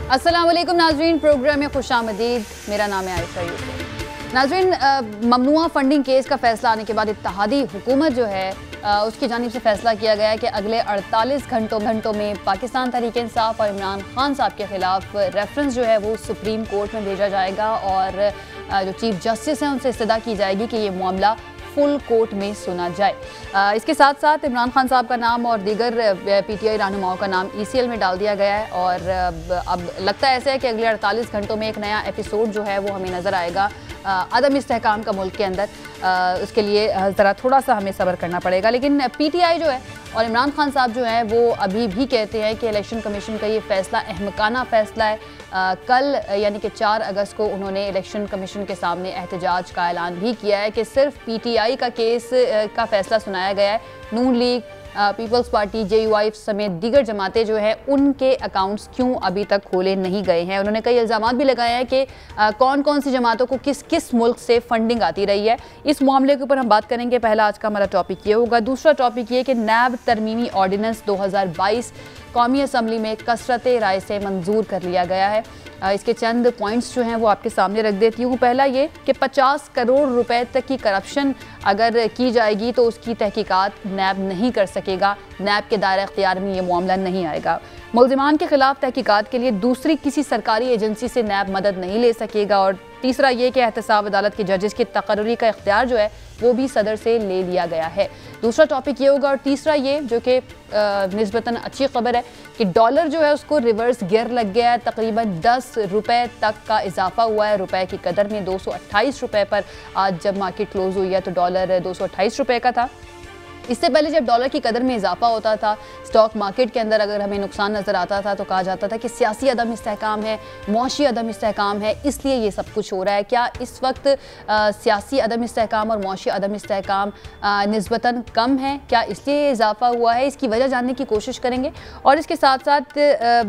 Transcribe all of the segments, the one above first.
अस्सलाम वालेकुम नाज़रीन, प्रोग्राम में खुशामदीद। मेरा नाम है आयशा यूसुफ। नाज़रीन, ममनुआ फंडिंग केस का फैसला आने के बाद इत्तेहादी हुकूमत जो है उसकी जानिब से फैसला किया गया है कि अगले 48 घंटों में पाकिस्तान तहरीक इंसाफ और इमरान खान साहब के खिलाफ रेफरेंस जो है वो सुप्रीम कोर्ट में भेजा जाएगा और जो चीफ जस्टिस हैं उनसे इस्तदा की जाएगी कि ये मामला फुल कोर्ट में सुना जाए। इसके साथ साथ इमरान खान साहब का नाम और दीगर पीटीआई रहनुमाओं का नाम ईसीएल में डाल दिया गया है और अब लगता है ऐसा है कि अगले 48 घंटों में एक नया एपिसोड जो है वो हमें नज़र आएगा अदम इस्तेहकाम का मुल्क के अंदर। उसके लिए ज़रा थोड़ा सा हमें सब्र करना पड़ेगा। लेकिन पीटीआई जो है और इमरान खान साहब जो हैं वो अभी भी कहते हैं कि इलेक्शन कमीशन का ये फैसला अहमकाना फैसला है। कल यानी कि 4 अगस्त को उन्होंने इलेक्शन कमीशन के सामने एहतजाज का ऐलान भी किया है कि सिर्फ पीटीआई का केस का फैसला सुनाया गया है। नून लीग, पीपल्स पार्टी, जेयूआई समेत दीगर जमातें जो है उनके अकाउंट्स क्यों अभी तक खोले नहीं गए हैं। उन्होंने कई इल्ज़ामात भी लगाए हैं कि कौन कौन सी जमातों को किस किस मुल्क से फंडिंग आती रही है। इस मामले के ऊपर हम बात करेंगे। पहला आज का हमारा टॉपिक ये होगा। दूसरा टॉपिक ये कि नैब तरमीमी ऑर्डिनेंस 2022 कौमी असम्बली में कसरत राय से मंजूर कर लिया गया है। इसके चंद पॉइंट्स जो हैं वो आपके सामने रख देती हूँ। पहला ये कि 50 करोड़ रुपए तक की करप्शन अगर की जाएगी तो उसकी तहकीकात नैब नहीं कर सकेगा। नैब के दायरे इख्तियार में ये मामला नहीं आएगा। मुल्ज़िमान के खिलाफ तहकीकात के लिए दूसरी किसी सरकारी एजेंसी से नैब मदद नहीं ले सकेगा। और तीसरा ये कि एहतसाब अदालत के जजेस की तकर्री का इख्तियार जो है वो भी सदर से ले लिया गया है। दूसरा टॉपिक ये होगा। और तीसरा ये जो कि निस्बतन अच्छी खबर है कि डॉलर जो है उसको रिवर्स गियर लग गया है। तकरीबन 10 रुपये तक का इजाफा हुआ है रुपए की कदर में। 228 रुपये पर आज जब मार्केट क्लोज हुई है तो डॉलर 228 रुपये का था। इससे पहले जब डॉलर की कदर में इजाफा होता था स्टॉक मार्केट के अंदर, अगर हमें नुकसान नज़र आता था तो कहा जाता था कि सियासी अदम इस्तेहकाम है, मौशी अदम इस्तेहकाम है, इसलिए ये सब कुछ हो रहा है। क्या इस वक्त सियासी अदम इस्तेहकाम और मौशी अदम इस्तेहकाम निस्बतन कम है? क्या इसलिए इजाफा हुआ है? इसकी वजह जानने की कोशिश करेंगे। और इसके साथ साथ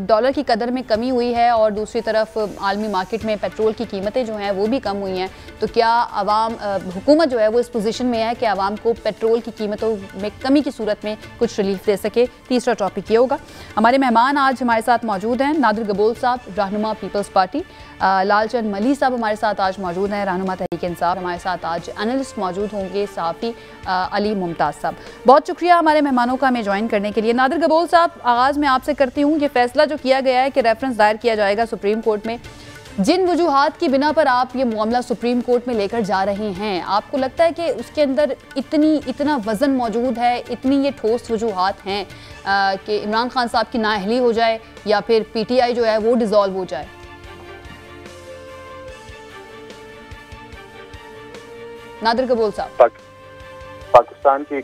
डॉलर की कदर में कमी हुई है और दूसरी तरफ आलमी मार्केट में पेट्रोल की कीमतें जो हैं वो भी कम हुई हैं। तो क्या आवाम हुकूमत जो है वो इस पोजीशन में है कि आवाम को पेट्रोल की कीमतों में कमी की सूरत में कुछ रिलीफ दे सके? तीसरा टॉपिक ये होगा। हमारे मेहमान आज हमारे साथ मौजूद हैं नादिर गबोल साहब, रहनुमा पीपल्स पार्टी, लालचंद मली साहब हमारे साथ आज मौजूद हैं, रहनुमा तहरीक इंसाफ। हमारे साथ आज एनालिस्ट मौजूद होंगे, सहाफ़ी अली मुमताज़ साहब। बहुत शुक्रिया हमारे मेहमानों का हमें ज्वाइन करने के लिए। नादिर गबोल साहब, आगाज़ में आपसे करती हूँ। ये फैसला जो किया गया है कि रेफरेंस दायर किया जाएगा सुप्रीम कोर्ट में, जिन वजूहात की बिना पर आप ये मामला सुप्रीम कोर्ट में लेकर जा रहे हैं, आपको लगता है कि उसके अंदर इतना वज़न मौजूद है, इतनी ये ठोस वजूहात हैं कि इमरान खान साहब की नाअहली हो जाए या फिर पीटीआई जो है वो डिसॉल्व हो जाए? नादिर कबूल साहब, पाकिस्तान की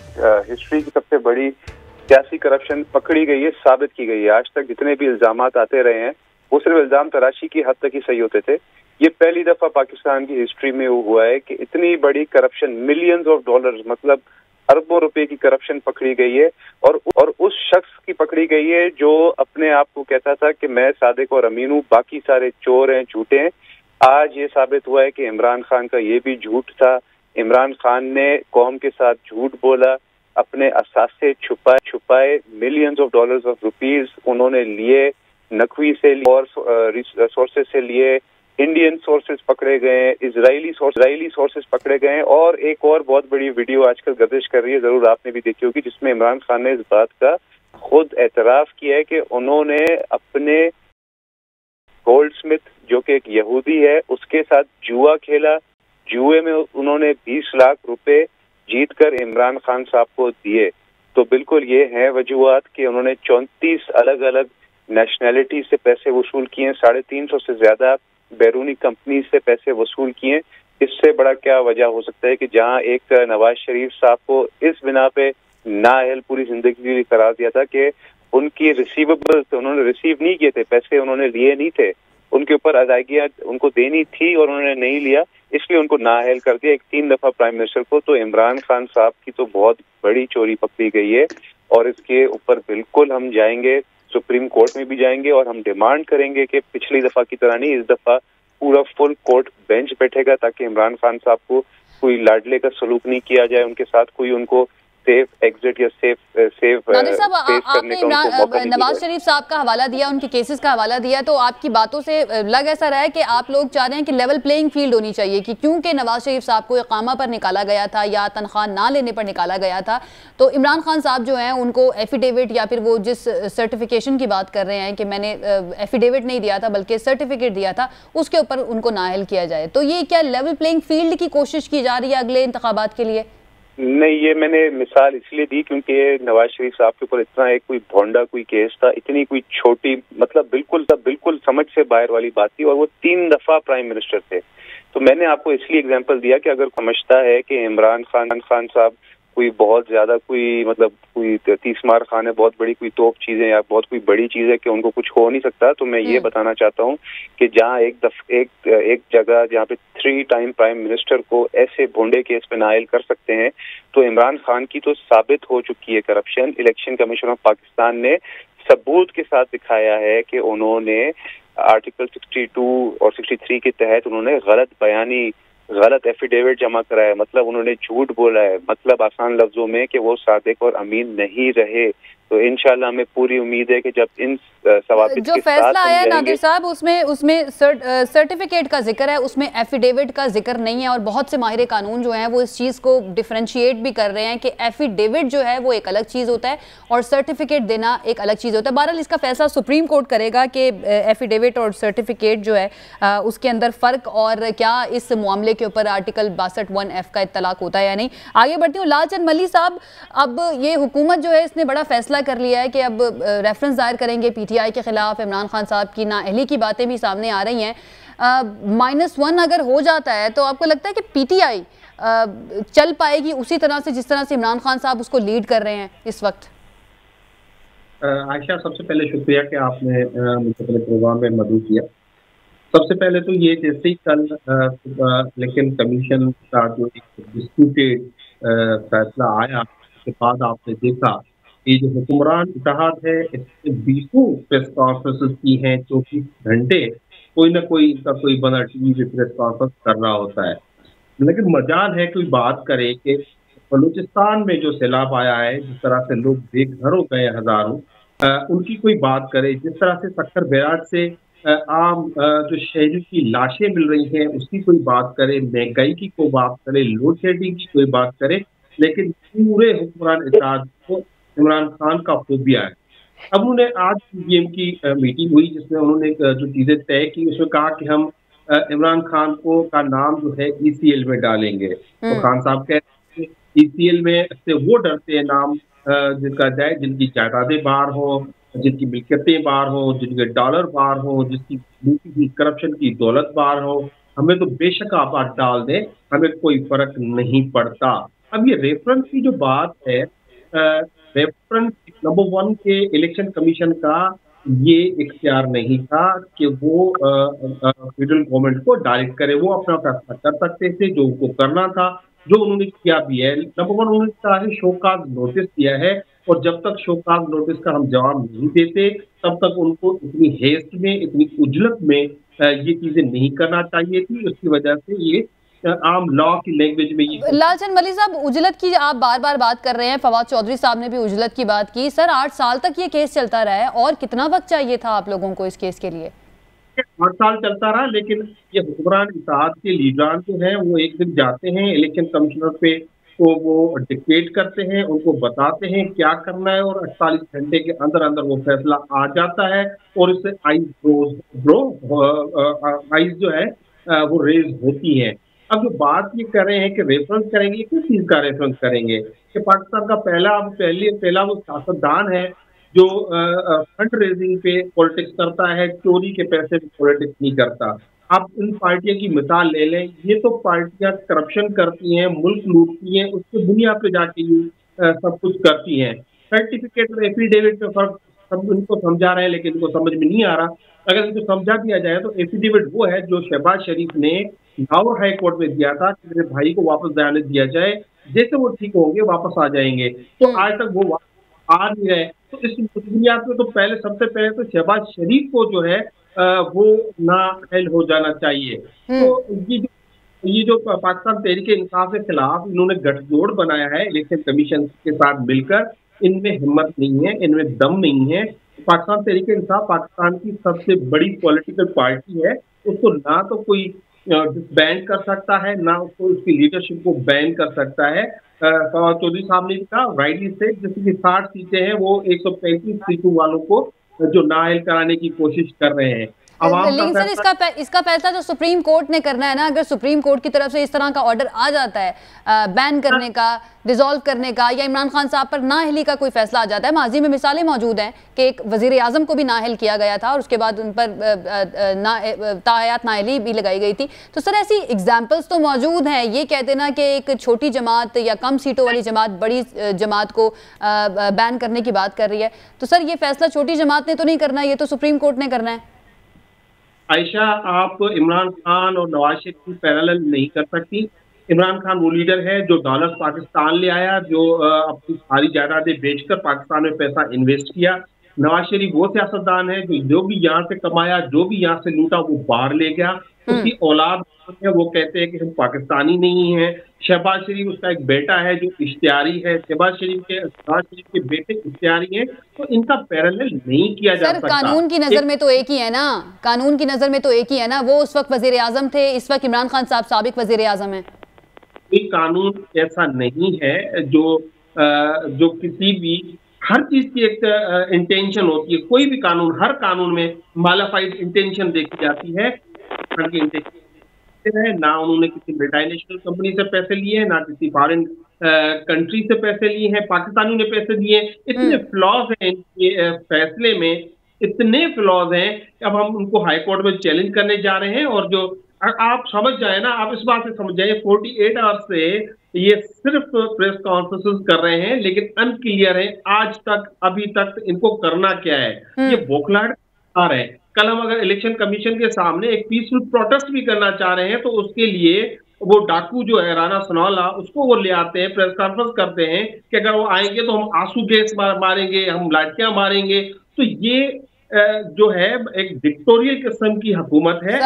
हिस्ट्री की सबसे बड़ी सियासी करप्शन पकड़ी गई है, साबित की गई है। आज तक जितने भी इल्जामात आते रहे हैं वो सिर्फ इल्जाम तराशी की हद तक ही सही होते थे। ये पहली दफा पाकिस्तान की हिस्ट्री में हुआ है कि इतनी बड़ी करप्शन, मिलियंस ऑफ डॉलर्स मतलब अरबों रुपए की करप्शन पकड़ी गई है और उस शख्स की पकड़ी गई है जो अपने आप को कहता था कि मैं सादिक और अमीन हूँ, बाकी सारे चोर हैं, झूठे हैं। आज ये साबित हुआ है कि इमरान खान का ये भी झूठ था। इमरान खान ने कौम के साथ झूठ बोला, अपने असासे छुपाए millions of dollars of rupees उन्होंने लिए, नकवी से लिए और सोर्सेज से लिए, इंडियन सोर्सेज पकड़े गए, इजरायली सोर्सेज पकड़े गए। और एक और बहुत बड़ी वीडियो आजकल गर्दिश कर रही है, जरूर आपने भी देखी होगी, जिसमें इमरान खान ने इस बात का खुद एतराफ किया है कि उन्होंने अपने गोल्डस्मिथ जो कि एक यहूदी है उसके साथ जुआ खेला। जुए में उन्होंने 20 लाख रुपए जीतकर इमरान खान साहब को दिए। तो बिल्कुल ये है वजूहात कि उन्होंने 34 अलग अलग नेशनैलिटी से पैसे वसूल किए, 350 से ज्यादा बैरूनी कंपनी से पैसे वसूल किए। इससे बड़ा क्या वजह हो सकता है कि जहां एक नवाज शरीफ साहब को इस बिना पे नाअहल पूरी जिंदगी के लिए करार दिया था कि उनकी रिसीवेबल्स उन्होंने रिसीव नहीं किए थे, पैसे उन्होंने लिए नहीं थे, उनके ऊपर अदायगियां उनको देनी थी और उन्होंने नहीं लिया, इसलिए उनको नाअहल कर दिया एक 3 दफा प्राइम मिनिस्टर को। तो इमरान खान साहब की तो बहुत बड़ी चोरी पकड़ी गई है और इसके ऊपर बिल्कुल हम जाएंगे, सुप्रीम कोर्ट में भी जाएंगे और हम डिमांड करेंगे कि पिछली दफा की तरह नहीं, इस दफा पूरा फुल कोर्ट बेंच बैठेगा ताकि इमरान खान साहब को कोई लाडले का सलूक नहीं किया जाए, उनके साथ कोई उनको सेफ एग्जिट या सेफ नादिर साहब, आपने नवाज शरीफ साहब का हवाला दिया, उनके केसेस का हवाला दिया, तो आपकी बातों से लग ऐसा रहा है कि आप लोग चाह रहे हैं कि लेवल प्लेइंग फील्ड होनी चाहिए, कि क्योंकि नवाज शरीफ साहब को इकामा पर निकाला गया था या तनख्वाह ना लेने पर निकाला गया था, तो इमरान खान साहब जो हैं उनको एफिडेविट या फिर वो जिस सर्टिफिकेशन की बात कर रहे हैं कि मैंने एफिडेविट नहीं दिया था बल्कि सर्टिफिकेट दिया था, उसके ऊपर उनको नाअहल किया जाए। तो ये क्या लेवल प्लेइंग फील्ड की कोशिश की जा रही है अगले इंतखाबात के लिए? नहीं, ये मैंने मिसाल इसलिए दी क्योंकि नवाज शरीफ साहब के ऊपर इतना एक कोई भोंडा कोई केस था, इतनी कोई छोटी मतलब बिल्कुल समझ से बाहर वाली बात थी, और वो 3 दफा प्राइम मिनिस्टर थे। तो मैंने आपको इसलिए एग्जांपल दिया कि अगर समझता है कि इमरान खान साहब कोई बहुत ज्यादा कोई 30 मार खान है, बहुत बड़ी कोई तोप चीज है या बहुत कोई बड़ी चीज है कि उनको कुछ हो नहीं सकता, तो मैं ये बताना चाहता हूँ कि जहाँ एक जगह जहाँ पे 3 टाइम प्राइम मिनिस्टर को ऐसे भोंडे केस पे नायल कर सकते हैं, तो इमरान खान की तो साबित हो चुकी है corruption. Election commission of Pakistan ने सबूत के साथ दिखाया है कि उन्होंने आर्टिकल 62 और 63 के तहत उन्होंने गलत एफिडेविट जमा कराया, मतलब उन्होंने झूठ बोला है, मतलब आसान लफ्जों में कि वो सादिक और अमीन नहीं रहे। तो इंशाल्लाह हमें पूरी उम्मीद है कि जब इन सवाबित जो फैसला आया है नादिर साहब, उसमें सर्टिफिकेट का जिक्र है, उसमें एफिडेविट का जिक्र नहीं है, और बहुत से माहिर कानून जो हैं वो इस चीज़ को डिफरेंशिएट भी कर रहे हैं कि एफिडेविट जो है वो एक अलग चीज़ होता है और सर्टिफिकेट देना एक अलग चीज़ होता है। बहरहाल इसका फैसला सुप्रीम कोर्ट करेगा कि एफिडेविट और सर्टिफिकेट जो है उसके अंदर फ़र्क, और क्या इस मामले के ऊपर आर्टिकल 62(1)(f) का इत्तलाक होता है या नहीं। आगे बढ़ती हूँ, लालचंद मल्ली साहब, अब ये हुकूमत जो है इसने बड़ा फैसला कर लिया है कि अब रेफरेंस दायर करेंगे पीटीआई के खिलाफ। इमरान खान साहब की नाअहली की बातें भी सामने आ रही हैं। -1 अगर हो जाता है तो आपको लगता है कि पीटीआई चल पाएगी उसी तरह से जिस तरह से इमरान खान साहब उसको लीड कर रहे हैं इस वक्त? आयशा, सबसे पहले शुक्रिया कि आपने मुझे अपने प्रोग्राम में मदद किया। सबसे पहले तो ये जैसे ही कल इलेक्शन कमीशन का जो डिस्प्यूटेड फैसला आया, उसके बाद आपने देखा ये जो हुक्मरान इत्तेहाद है इसने 20 प्रेस कॉन्फ्रेंसेस की हैं, 24 घंटे कोई ना कोई इनका कोई बंदा टीवी पे प्रेस कॉन्फ्रेंस कर रहा होता है। लेकिन मजाल है कोई बात करे कि बलूचिस्तान में जो सैलाब आया है, जिस तरह से लोग बेघर हो गए हजारों, उनकी कोई बात करे, जिस तरह से सक्कर बैराज से आम जो शहरी की लाशें मिल रही हैं उसकी कोई बात करे, महंगाई की कोई बात करे, लोड शेडिंग की कोई बात करे, लेकिन पूरे हुक्मरान इत्तेहाद को इमरान खान का फोबिया है। अब उन्होंने आज पीडीएम की मीटिंग हुई जिसमें उन्होंने जो चीजें तय की, उसमें कहा कि हम इमरान खान को का नाम जो है ईसीएल में डालेंगे। तो खान साहब कहते हैं ईसीएल में से वो डरते हैं नाम जिनका जाए, जिनकी जायदादें बाहर हो, जिनकी मिल्कियतें बाहर हो, जिनके डॉलर बाहर हो, जिसकी करप्शन की दौलत बाहर हो। हमें तो बेशक आप डाल दें, हमें कोई फर्क नहीं पड़ता। अब ये रेफरेंस की जो बात है, रेफरेंस नंबर 1 के इलेक्शन कमीशन का ये इख्तियार नहीं था कि वो फेडरल गवर्नमेंट को डायरेक्ट करे, वो अपना फैसला कर सकते थे, जो उनको करना था, जो उन्होंने किया भी है। नंबर 1 उन्होंने कहा है शोकाज नोटिस दिया है, और जब तक शोकाज नोटिस का हम जवाब नहीं देते तब तक उनको इतनी हेस्ट में, इतनी उजलत में ये चीजें नहीं करना चाहिए थी। उसकी वजह से ये आम लॉ की लैंग्वेज में ये। लालचंद मल्ली साहब, उजलत की आप बार बार बात कर रहे हैं, फवाद चौधरी साहब ने भी उजलत की बात की। सर 8 साल तक ये केस चलता रहा है, और कितना वक्त चाहिए था आप लोगों को इस केस के लिए? 8 साल चलता रहा, लेकिन ये हुक्मरान इत्तेहाद के लीडरान जो हैं वो एक दिन जाते हैं इलेक्शन कमिश्नर पे, तो वो डिक्टेट करते हैं, उनको बताते हैं क्या करना है, और 48 घंटे के अंदर अंदर वो फैसला आ जाता है, और इससे आइज जो है वो रेज होती है। अब जो बात ये कर रहे हैं कि रेफरेंस करेंगे, किस चीज का रेफरेंस करेंगे? कि पाकिस्तान का पहला वो सियासतदान है जो फंड रेजिंग पे पॉलिटिक्स करता है, चोरी के पैसे पे पॉलिटिक्स नहीं करता। आप इन पार्टियों की मिसाल ले लें, ये तो पार्टियां करप्शन करती हैं, मुल्क लूटती हैं, उसके बुनियाद पे जाके ये सब कुछ करती हैं। सर्टिफिकेट और एफिडेविट में फर्क सब इनको समझा रहे हैं, लेकिन इनको समझ में नहीं आ रहा। अगर इनको समझा दिया जाए तो एफिडेविट वो है जो शहबाज शरीफ ने लाहौर हाई कोर्ट में दिया था कि मेरे भाई को वापस जमानत दिया जाए, जैसे वो ठीक होंगे वापस आ जाएंगे। तो आज तक वो आ नहीं रहे। तो इस बुनियाद पे तो सबसे पहले तो शहबाज शरीफ को जो है वो नाअहल हो जाना चाहिए। तो ये ये जो पाकिस्तान तहरीक इंसाफ के खिलाफ इन्होंने गठजोड़ बनाया है इलेक्शन कमीशन के साथ मिलकर, इनमें हिम्मत नहीं है, इनमें दम नहीं है। पाकिस्तान तहरीक इंसाफ पाकिस्तान की सबसे बड़ी पॉलिटिकल पार्टी है, उसको ना तो कोई डिसबैंड कर सकता है, ना उसको उसकी लीडरशिप को बैन कर सकता है। फवाद चौधरी साहब ने कहा राइटली से, जैसे कि 60 सीटें हैं वो 135 सीटों वालों को जो नाअहल कराने की कोशिश कर रहे हैं। आवाम का लेकिन सर फैसला इसका फैसला जो सुप्रीम कोर्ट ने करना है ना, अगर सुप्रीम कोर्ट की तरफ से इस तरह का ऑर्डर आ जाता है बैन करने का, डिसॉल्व करने का, या इमरान खान साहब पर नाअहली का कोई फैसला आ जाता है, माजी में मिसालें मौजूद हैं कि एक वजीर आजम को भी नाअहल किया गया था और उसके बाद उन पर तायात नाअहली भी लगाई गई थी, तो सर ऐसी एग्जाम्पल्स तो मौजूद हैं। ये कहते ना कि एक छोटी जमात या कम सीटों वाली जमात बड़ी जमात को बैन करने की बात कर रही है, तो सर ये फैसला छोटी जमात ने तो नहीं करना, ये तो सुप्रीम कोर्ट ने करना है। आयशा, आप इमरान खान और नवाज शरीफ की पैरेलल नहीं कर सकती। इमरान खान वो लीडर है जो डॉलर्स पाकिस्तान ले आया, जो अपनी सारी जायदादें बेचकर पाकिस्तान में पैसा इन्वेस्ट किया। नवाज शरीफ वो सियासतदान है जो भी यहाँ से कमाया, जो भी यहाँ से लूटा, वो बाहर ले गया। उसकी औलाद है, वो कहते हैं कि हम पाकिस्तानी नहीं हैं। शहबाज शरीफ उसका एक बेटा है जो इश्तियारी है, शहबाज शरीफ के बेटे इश्तियारी हैं, तो इनका पैरेलल नहीं किया जा सकता। कानून की नजर में तो एक ही है ना, कानून की नजर में तो एक ही है ना, वो उस वक्त वजीर आजम थे, इस वक्त इमरान खान साहब साबिक वजीर आजम है। कोई कानून ऐसा नहीं है जो किसी भी, हर चीज की एक इंटेंशन होती है। कोई भी कानून, हर कानून में मालाफाइड इंटेंशन देखी जाती है। ना उन्होंने किसी मल्टीनेशनल कंपनी से पैसे लिए हैं, ना किसी फॉरेन कंट्री से पैसे लिए हैं, पाकिस्तानियों ने पैसे दिए। इतने फ्लॉज हैं इनके फैसले में, इतने फ्लॉज हैं कि अब हम उनको हाई कोर्ट में चैलेंज करने जा रहे हैं। और जो आप समझ जाए ना, आप इस बात से समझ जाइए 48 आवर्स से ये सिर्फ प्रेस कॉन्फ्रेंसेस कर रहे हैं, लेकिन अनक्लियर है आज तक, अभी तक इनको करना क्या है। ये बौखलाहट आ रहे हैं। कल हम अगर इलेक्शन कमीशन के सामने एक पीसफुल प्रोटेस्ट भी करना चाह रहे हैं, तो उसके लिए वो डाकू जो है राना सनौला, उसको वो ले आते हैं, प्रेस कॉन्फ्रेंस करते हैं कि अगर वो आएंगे तो हम आंसू गैस मारेंगे, हम लाठियां मारेंगे। तो ये जो है एक डिक्टोरियल किस्म की हुकूमत है।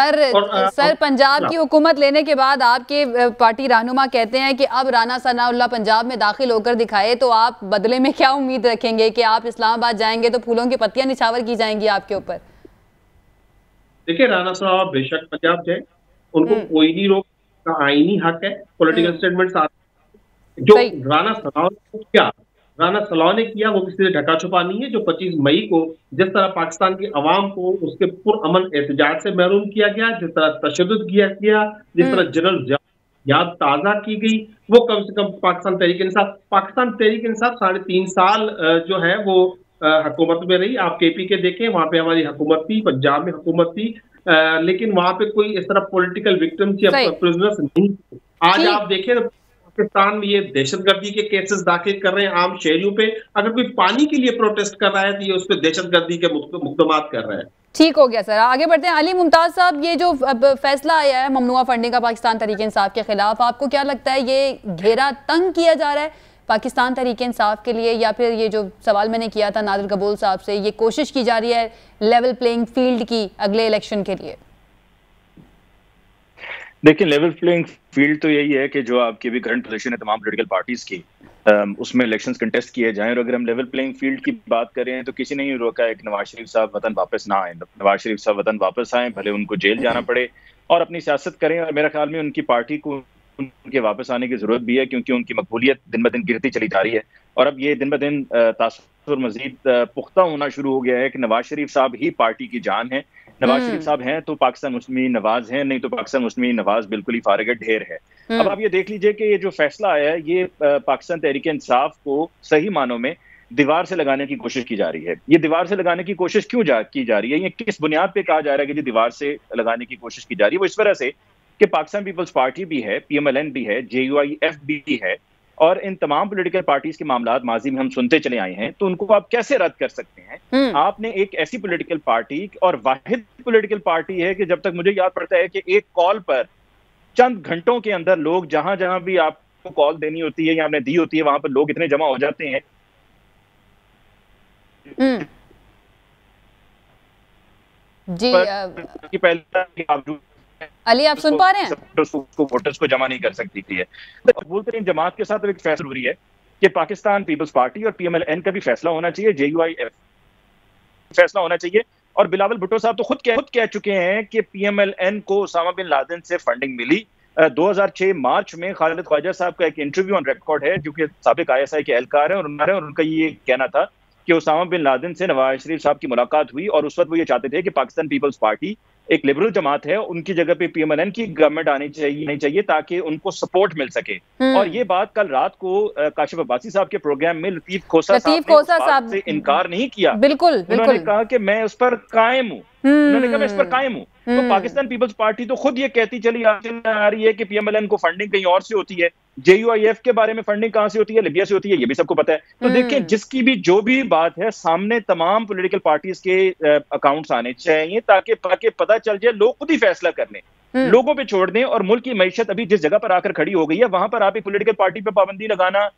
सर पंजाब की हुकूमत लेने के बाद आपके पार्टी रहनुमा कहते हैं कि अब राना सनाउल्लाह पंजाब में दाखिल होकर दिखाए, तो आप बदले में क्या उम्मीद रखेंगे कि आप इस्लामाबाद जाएंगे तो फूलों की पत्तियां निछावर की जाएंगी आपके ऊपर? देखिए, राना साहब बेशक पंजाब जाए, उनको कोई नहीं रोक, का आईनी हक है। पॉलिटिकल स्टेटमेंट्स आते जो राना सलाह ने किया वो किसी से ढका छुपा नहीं है। जो 25 मई को जिस तरह पाकिस्तान की आवाम को उसके पुरअमन एहतजाज से महरूम किया गया, जिस तरह तशद्दुद किया गया, जिस तरह जनरल याद ताज़ा की गई, वो कम से कम पाकिस्तान तहरीक इंसाफ 3.5 साल जो है वो हुकूमत में रही। आप केपी के देखें, वहां पे हमारी हुकूमत थी, पंजाब में हुकूमत थी, लेकिन वहां पे कोई इस तरह पॉलिटिकल विक्टिम्स या प्रिजनर्स नहीं। आज आप देखें पाकिस्तान में ये दहशतगर्दी के केसेस दाखिल कर रहे हैं आम शहरियों पे। अगर कोई पानी के लिए प्रोटेस्ट कर रहा है तो ये उस पर दहशतगर्दी के मुकदमात कर रहा है। ठीक हो गया सर, आगे बढ़ते हैं। अली मुमताज साहब, ये जो अब फैसला आया है ममनुआ फंडिंग का पाकिस्तान तहरीक इंसाफ के खिलाफ, आपको क्या लगता है ये घेरा तंग किया जा रहा है पाकिस्तान तहरीक इंसाफ के लिए, या फिर ये जो सवाल मैंने किया था नादिर कबूल साहब से, ये कोशिश की जा रही है लेवल प्लेइंग फील्ड की अगले इलेक्शन के लिए? देखिए, लेवल प्लेइंग फील्ड तो यही है कि जो आपकी भी करंट पोजीशन है तमाम पॉलिटिकल पार्टीज की, उसमें इलेक्शंस कंटेस्ट किए जाएं। और अगर हम लेवल प्लेइंग फील्ड की बात करें तो किसी ने ही रोका है कि नवाज शरीफ साहब वतन वापस ना आए। नवाज शरीफ साहब वतन वापस आए, भले उनको जेल जाना पड़े और अपनी सियासत करें। और मेरे ख्याल में उनकी पार्टी को उनके वापस आने की जरूरत भी है, क्योंकि उनकी मकबूलियत दिन ब दिन गिरती चली जा रही है। और अब ये दिन ब दिन तासुर मजीद पुख्ता होना शुरू हो गया है कि नवाज शरीफ साहब ही पार्टी की जान है। नवाज शरीफ साहब हैं तो पाकिस्तान मुस्लिम नवाज हैं, नहीं तो पाकिस्तान मुस्लिम नवाज बिल्कुल ही फारग ढेर है। अब आप ये देख लीजिए कि ये जो फैसला आया है ये पाकिस्तान तहरीक इंसाफ को सही मानों में दीवार से लगाने की कोशिश की जा रही है। ये दीवार से लगाने की कोशिश क्यों की जा रही है, ये किस बुनियाद पे कहा जा रहा है कि ये दीवार से लगाने की कोशिश की जा रही है? वो इस वजह से कि पाकिस्तान पीपल्स पार्टी भी है, PMLN भी है, JUIF भी है, और इन तमाम पॉलिटिकल पार्टीज के मामलात माजी में हम सुनते चले आए हैं, तो उनको आप कैसे रद्द कर सकते हैं? आपने एक ऐसी पॉलिटिकल पार्टी, और वाहिद पॉलिटिकल पार्टी है कि जब तक मुझे याद पड़ता है कि एक कॉल पर चंद घंटों के अंदर लोग जहां जहां भी आपको कॉल देनी होती है या आपने दी होती है वहां पर लोग इतने जमा हो जाते हैं। जी पहले अली, आप सुन पा रहे हैं? उसको वोटर्स को जमा नहीं कर सकती थी। मकबूल तरीन जमात के साथ एक फैसला जरूरी है कि पाकिस्तान पीपल्स पार्टी और PMLN का भी फैसला होना चाहिए, JUIF फैसला होना चाहिए। और बिलावल भुट्टो साहब तो खुद कह चुके हैं कि PMLN को उसामा बिन लादेन से फंडिंग मिली। 2006 मार्च में खालिद ख्वाजा साहब का एक इंटरव्यू ऑन रिकॉर्ड है, जो कि साबिक ISI के एहलकार हैं, और उनका ये कहना था कि उसामा बिन लादेन से नवाज शरीफ साहब की मुलाकात हुई और उस वक्त वो ये चाहते थे कि पाकिस्तान पीपल्स पार्टी एक लिबरल जमात है, उनकी जगह पे PMLN की गवर्नमेंट आनी चाहिए ताकि उनको सपोर्ट मिल सके। और ये बात कल रात को काशिफ अब्बासी साहब के प्रोग्राम में लतीफ खोसा साहब से इनकार नहीं किया। बिल्कुल, उन्होंने कहा कि मैं उस पर कायम हूँ। उन्होंने कहा मैं इस पर कायम हूँ। तो पाकिस्तान पीपल्स पार्टी तो खुद ये कहती चली आ रही है कि PMLN को फंडिंग कहीं और से होती है, JUIF के बारे में फंडिंग कहां से होती है, लिबिया से होती है, ये भी सबको पता है। तो देखिए, जिसकी भी जो भी बात है, सामने तमाम पॉलिटिकल पार्टीज के अकाउंट्स आने चाहिए ताकि पता चल जाए, लोग खुद ही फैसला कर लें, लोगों पे छोड़ दें। और मुल्क की मईशत अभी जिस जगह पर आकर खड़ी हो गई है, वहां पर आप एक पॉलिटिकल पार्टी पे पाबंदी लगाना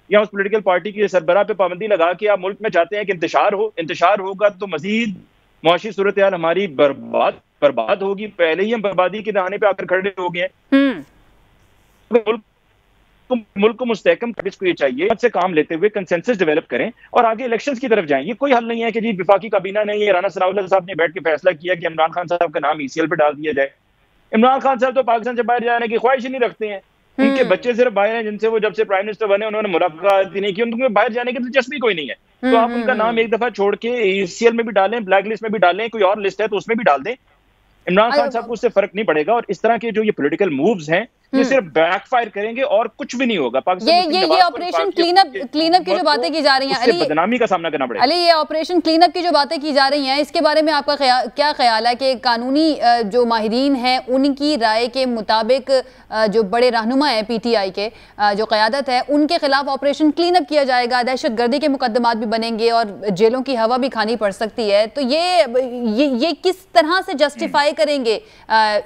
या उस पॉलिटिकल पार्टी के सरबराह पे पाबंदी लगा के आप मुल्क में चाहते हैं कि इंतशार होगा तो मजीद मुआशी सूरत हाल हमारी बर्बाद होगी। पहले ही हम बर्बादी के दहाने पे आकर खड़े हो गए हैं। मुल्क को मुस्तहकम को ये चाहिए से काम लेते हुए कंसेंसस डेवलप करें और आगे इलेक्शंस की तरफ जाएं। ये कोई हल नहीं है कि जी विफाकी काबीना ने, ये राना सनाउल्लाह साहब ने बैठ के फैसला किया कि इमरान खान साहब का नाम ECL पे डाल दिया जाए। इमरान खान साहब तो पाकिस्तान से बाहर जाने की ख्वाहिश ही नहीं रखते हैं। उनके बच्चे सिर्फ बाहर हैं, जिनसे वो जब से प्राइम मिनिस्टर बने उन्होंने मुलाकात ही नहीं की, उनको बाहर जाने की दिलचस्पी कोई नहीं है। तो आप उनका नाम एक दफा छोड़ के ECL में भी डालें, ब्लैक लिस्ट में भी डालें, कोई और लिस्ट है तो उसमें भी डाल दें। इमरान खान साहब को उससे फर्क नहीं पड़ेगा। और इस तरह के जो ये पॉलिटिकल मूव्स हैं ये सिर्फ बैकफायर करेंगे और कुछ भी नहीं होगा। ये ऑपरेशन क्लीनअप की जो बातें की जा रही हैं, अली, बदनामी का सामना करना पड़ेगा। अली, ये ऑपरेशन क्लीनअप की जो बातें की जा रही हैं, इसके बारे में आपका क्या ख्याल है कि कानूनी जो माहिरीन हैं उनकी राय के मुताबिक जो बड़े रहनुमा है PTI के जो क़यादत है, उनके खिलाफ ऑपरेशन क्लीनअप किया जाएगा, दहशतगर्दी के मुकदमात भी बनेंगे और जेलों की हवा भी खानी पड़ सकती है, तो ये किस तरह से जस्टिफाई करेंगे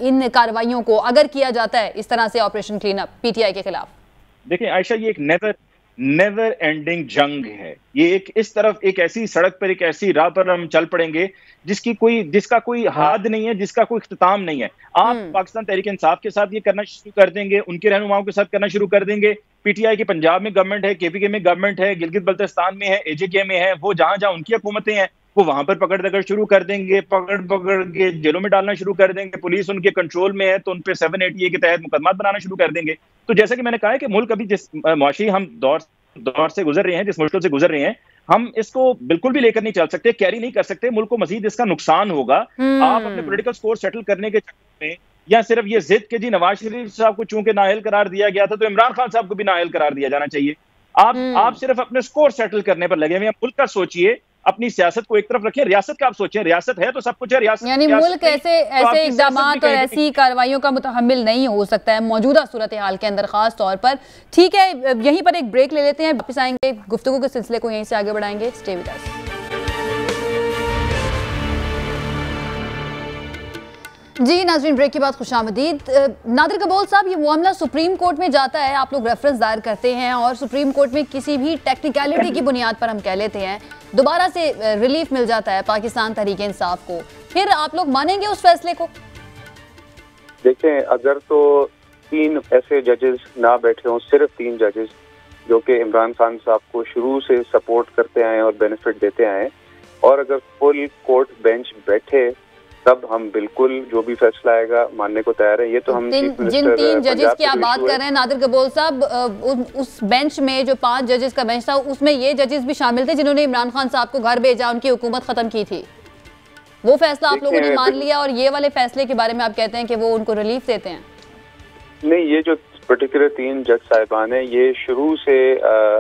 इन कार्रवाइयों को अगर किया जाता है इस तरह से ऑपरेशन क्लीनअप PTI के खिलाफ? देखिए आयशा, ये एक नेवर एंडिंग जंग है। ये एक ऐसी सड़क पर, एक ऐसी राह पर हम चल पड़ेंगे जिसका कोई हाद नहीं है, जिसका कोई इख्तिताम नहीं है। आप पाकिस्तान तहरीक इंसाफ के साथ ये करना शुरू कर देंगे, उनके रहनुमाओं के साथ करना शुरू कर देंगे। PTI की पंजाब में गवर्नमेंट है, KPK में गवर्नमेंट है, गिलगित बल्तिस्तान में है, AJK में है, वो जहां उनकी हुकूमतें हैं वो वहां पर पकड़ दकड़ शुरू कर देंगे, पकड़ के जेलों में डालना शुरू कर देंगे। पुलिस उनके कंट्रोल में है तो उन पे 780A के तहत मुकदमा बनाना शुरू कर देंगे। तो जैसा कि मैंने कहा है कि मुल्क अभी जिस मुआशी हम दौर से गुजर रहे हैं, जिस मुश्किल से गुजर रहे हैं, हम इसको बिल्कुल भी लेकर नहीं चल सकते, कैरी नहीं कर सकते। मुल्क को मजीद इसका नुकसान होगा। आप अपने पॉलिटिकल स्कोर सेटल करने के चक्कर में या सिर्फ ये जिद के जी नवाज शरीफ साहब को चूंकि नाअहल करार दिया गया था तो इमरान खान साहब को भी नाअहल करार दिया जाना चाहिए। आप सिर्फ अपने स्कोर सेटल करने पर लगे हुए हैं। मुल्क का सोचिए, अपनी सियासत को एक तरफ रखिए, रियासत का आप सोचें। रियासत है तो सब कुछ है, रियासत यानी मुल्क ऐसे इक़दामात और ऐसी कार्रवाइयों का मुतहम्मिल नहीं हो सकता है मौजूदा सूरत हाल के अंदर खास तौर पर। ठीक है, यहीं पर एक ब्रेक ले लेते हैं, वापस आएंगे, गुफ्तगू के सिलसिले को यहीं से आगे बढ़ाएंगे। Stay with us. जी नाज़रीन, ब्रेक के बाद खुशामदीद। नादिर कबोल साहब, ये मामला सुप्रीम कोर्ट में जाता है, आप लोग रेफरेंस दायर करते हैं और सुप्रीम कोर्ट में किसी भी टेक्निकलिटी की बुनियाद पर हम कह लेते हैं, दोबारा से रिलीफ मिल जाता है पाकिस्तान तहरीक इंसाफ को, फिर आप लोग मानेंगे उस फैसले को? देखें, अगर तो 3 ऐसे जजेस ना बैठे हों, सिर्फ 3 जजेस जो कि इमरान खान साहब को शुरू से सपोर्ट करते आए और बेनिफिट देते आए, और अगर फुल कोर्ट बेंच बैठे, तब हम बिल्कुल जो भी फैसला आएगा मानने को तैयार है। ये तो हम जिन 3 जजेस की आप बात कर रहे हैं नादिर कबोल साहब, उस बेंच में जो 5 जजेस का बेंच था उसमें ये जजेस भी शामिल थे जिन्होंने इमरान खान साहब को घर भेजा, उनकी हुकूमत खत्म की थी। वो फैसला आप लोगों ने मान लिया और ये वाले फैसले के बारे में आप कहते हैं कि वो उनको रिलीफ देते हैं? नहीं, ये जो पर्टिकुलर 3 जज साहिबान है, ये शुरू से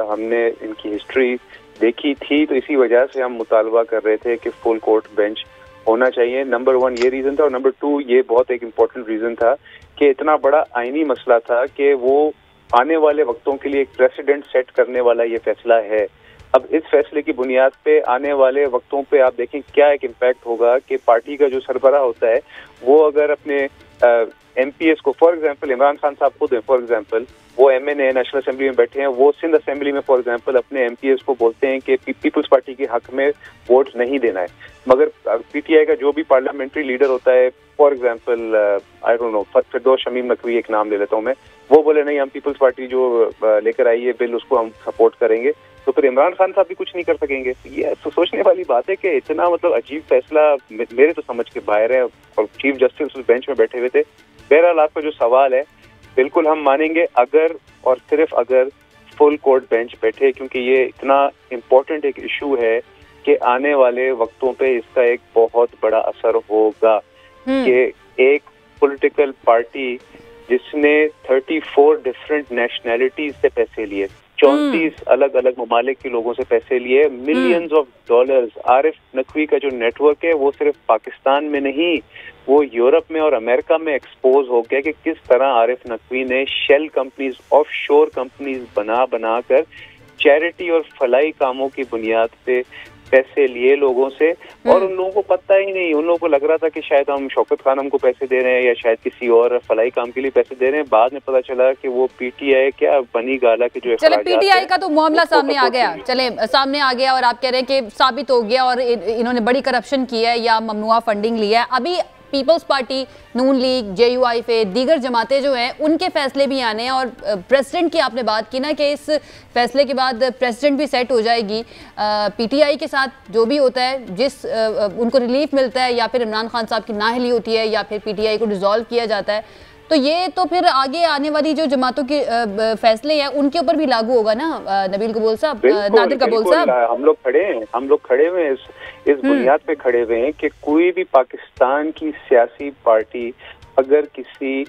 हमने इनकी हिस्ट्री देखी थी, तो इसी वजह से हम मुतालबा कर रहे थे कि फुल कोर्ट बेंच होना चाहिए। नंबर 1 ये रीजन था, और नंबर 2 ये बहुत एक इम्पोर्टेंट रीजन था कि इतना बड़ा आईनी मसला था कि वो आने वाले वक्तों के लिए एक प्रेसिडेंट सेट करने वाला ये फैसला है। अब इस फैसले की बुनियाद पे आने वाले वक्तों पे आप देखें क्या एक इम्पैक्ट होगा कि पार्टी का जो सरबराह होता है वो अगर अपने MPs को, फॉर एग्जांपल इमरान खान साहब खुद हैं, फॉर एग्जांपल वो MNA नेशनल असेंबली में बैठे हैं, वो सिंध असेंबली में फॉर एग्जांपल अपने MPs को बोलते हैं कि पीपल्स पार्टी के हक में वोट नहीं देना है, मगर PTI का जो भी पार्लियामेंट्री लीडर होता है for example I don't know Firdaus Shamim Naqvi एक नाम ले लेता हूँ मैं, वो बोले नहीं हम पीपल्स पार्टी जो लेकर आई है बिल उसको हम सपोर्ट करेंगे, तो फिर इमरान खान साहब भी कुछ नहीं कर सकेंगे। ये तो सोचने वाली बात है कि इतना मतलब अजीब फैसला मेरे तो समझ के बाहर है, और चीफ जस्टिस उस बेंच में बैठे हुए थे। बहरहाल आपका जो सवाल है बिल्कुल हम मानेंगे अगर और सिर्फ अगर फुल कोर्ट बेंच बैठे, क्योंकि ये इतना इम्पोर्टेंट एक इशू है कि आने वाले वक्तों पे इसका एक बहुत बड़ा असर होगा कि एक पॉलिटिकल पार्टी जिसने 34 डिफरेंट नेशनैलिटीज से पैसे लिए, 34 अलग अलग ममालिक के लोगों से पैसे लिए, millions of dollars. Arif Naqvi का जो नेटवर्क है वो सिर्फ पाकिस्तान में नहीं, वो यूरोप में और अमेरिका में एक्सपोज हो गया कि किस तरह आरिफ नकवी ने शेल कंपनीज, ऑफशोर कंपनीज बना कर चैरिटी और फलाई कामों की बुनियाद पे पैसे लिए लोगों से, और उन लोगों को पता ही नहीं, उन लोगों को लग रहा था कि शायद हम शौकत खान हमको पैसे दे रहे हैं या शायद किसी और फलाई काम के लिए पैसे दे रहे हैं। बाद में पता चला कि वो पीटीआई क्या बनी गाला के जो चले पीटीआई का तो मामला सामने आ गया, चले सामने आ गया और आप कह रहे हैं कि साबित हो गया और इन्होंने बड़ी करप्शन की है या ममनुआ फंडिंग लिया है। अभी पीपल्स पार्टी, नून लीग, JUIF, दीगर जमातें जो हैं उनके फैसले भी आने हैं, और प्रेसिडेंट की आपने बात की ना कि इस फैसले के बाद प्रेसिडेंट भी सेट हो जाएगी। PTI के साथ जो भी होता है, जिस उनको रिलीफ मिलता है या फिर इमरान खान साहब की नाअहली होती है या फिर PTI को डिसॉल्व किया जाता है, तो ये तो फिर आगे आने वाली जो जमातों के फैसले हैं उनके ऊपर भी लागू होगा ना नबील कबूल साहब, नादिर कबूल साहब। हम लोग खड़े हैं इस बुनियाद पे खड़े हुए हैं कि कोई भी पाकिस्तान की सियासी पार्टी अगर किसी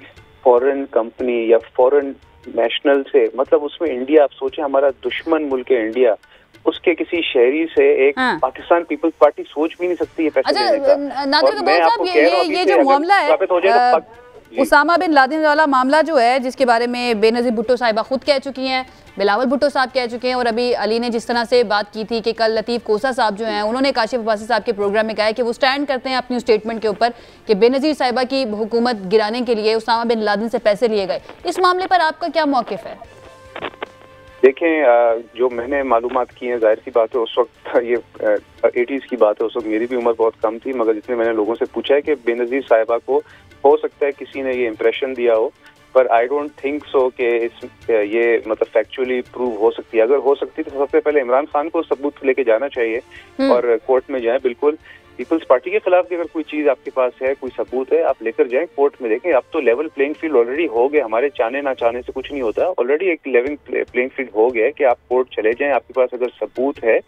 फॉरेन कंपनी या फॉरेन नेशनल से, मतलब उसमें इंडिया, आप सोचें हमारा दुश्मन मुल्क है इंडिया, उसके किसी शहरी से एक पाकिस्तान पीपल्स पार्टी सोच भी नहीं सकती है पैसे देने का। नादिर कबूल साहब, ये जो मामला है उसामा बिन लादेन वाला मामला जो है, जिसके बारे में बेनज़ीर भुट्टो साहिबा खुद कह चुकी हैं, बिलावल भुट्टो साहब कह चुके हैं, और अभी अली ने जिस तरह से बात की थी कि कल लतीफ़ कोसा साहब जो हैं उन्होंने काशिफ अब्बासी साहब के प्रोग्राम में कहा है कि वो स्टैंड करते हैं अपनी स्टेटमेंट के ऊपर कि बेनज़ीर साहिबा की हुकूमत गिराने के लिए उसामा बिन लादेन से पैसे लिए गए। इस मामले पर आपका क्या मौक़िफ़ है? देखें, जो मैंने मालूमात की हैं, जाहिर सी बात है उस वक्त ये 80s की बात है, उस वक्त मेरी भी उम्र बहुत कम थी, मगर जितने मैंने लोगों से पूछा है कि बेनज़ीर साहिबा को हो सकता है किसी ने ये इम्प्रेशन दिया हो, पर आई डोंट थिंक सो कि ये मतलब फैक्चुअली प्रूव हो सकती है। अगर हो सकती तो सबसे पहले इमरान खान को सबूत लेके जाना चाहिए और कोर्ट में जाएं। बिल्कुल पीपल्स पार्टी के खिलाफ भी अगर कोई चीज आपके पास है, कोई सबूत है, आप लेकर जाएं कोर्ट में। देखें, अब तो लेवल प्लेइंग फील्ड ऑलरेडी हो गया, हमारे चाहने ना चाहने से कुछ नहीं होता, ऑलरेडी एक लेवल प्लेइंग फील्ड हो गया है कि आप कोर्ट चले जाएं, आपके पास अगर सबूत है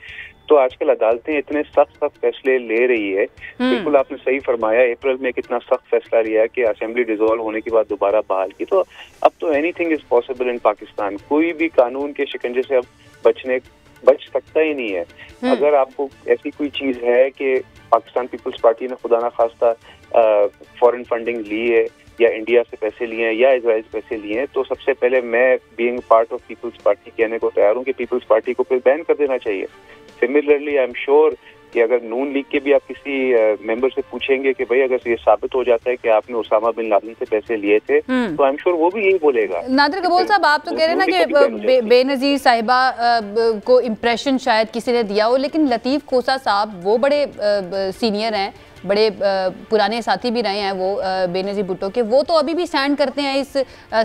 तो आजकल अदालतें इतने सख्त फैसले ले रही है। बिल्कुल आपने सही फरमाया, अप्रैल में कितना सख्त फैसला लिया है कि असेंबली डिसॉल्व होने के बाद दोबारा बहाल की, तो अब तो anything is possible in Pakistan. कोई भी कानून के शिकंजे से अब बच सकता ही नहीं है। अगर आपको ऐसी कोई चीज है कि पाकिस्तान पीपल्स पार्टी ने खुदा ना खास्ता फॉरेन फंडिंग ली है या इंडिया से पैसे लिए हैं या इजराइल से पैसे लिए हैं, तो सबसे पहले मैं being part of people's party कहने को तैयार हूँ कि पीपल्स पार्टी को फिर बैन कर देना चाहिए। सिमिलरली आई एम श्योर कि अगर नून लीग के भी आप किसी मेंबर से पूछेंगे कि भाई अगर ये साबित हो जाता है कि आपने उसामा बिन लादेन से पैसे लिए थे, तो आई एम श्योर वो भी यही बोलेगा। नादिर कबूल साहब, आप तो कह रहे हैं ना कि बेनज़ीर साहिबा को इम्प्रेशन शायद किसी ने दिया हो, लेकिन लतीफ़ कोसा साहब वो बड़े सीनियर हैं, बड़े पुराने साथी भी रहे हैं वो बेनज़ीर भुट्टो के, वो तो अभी भी स्टैंड करते हैं इस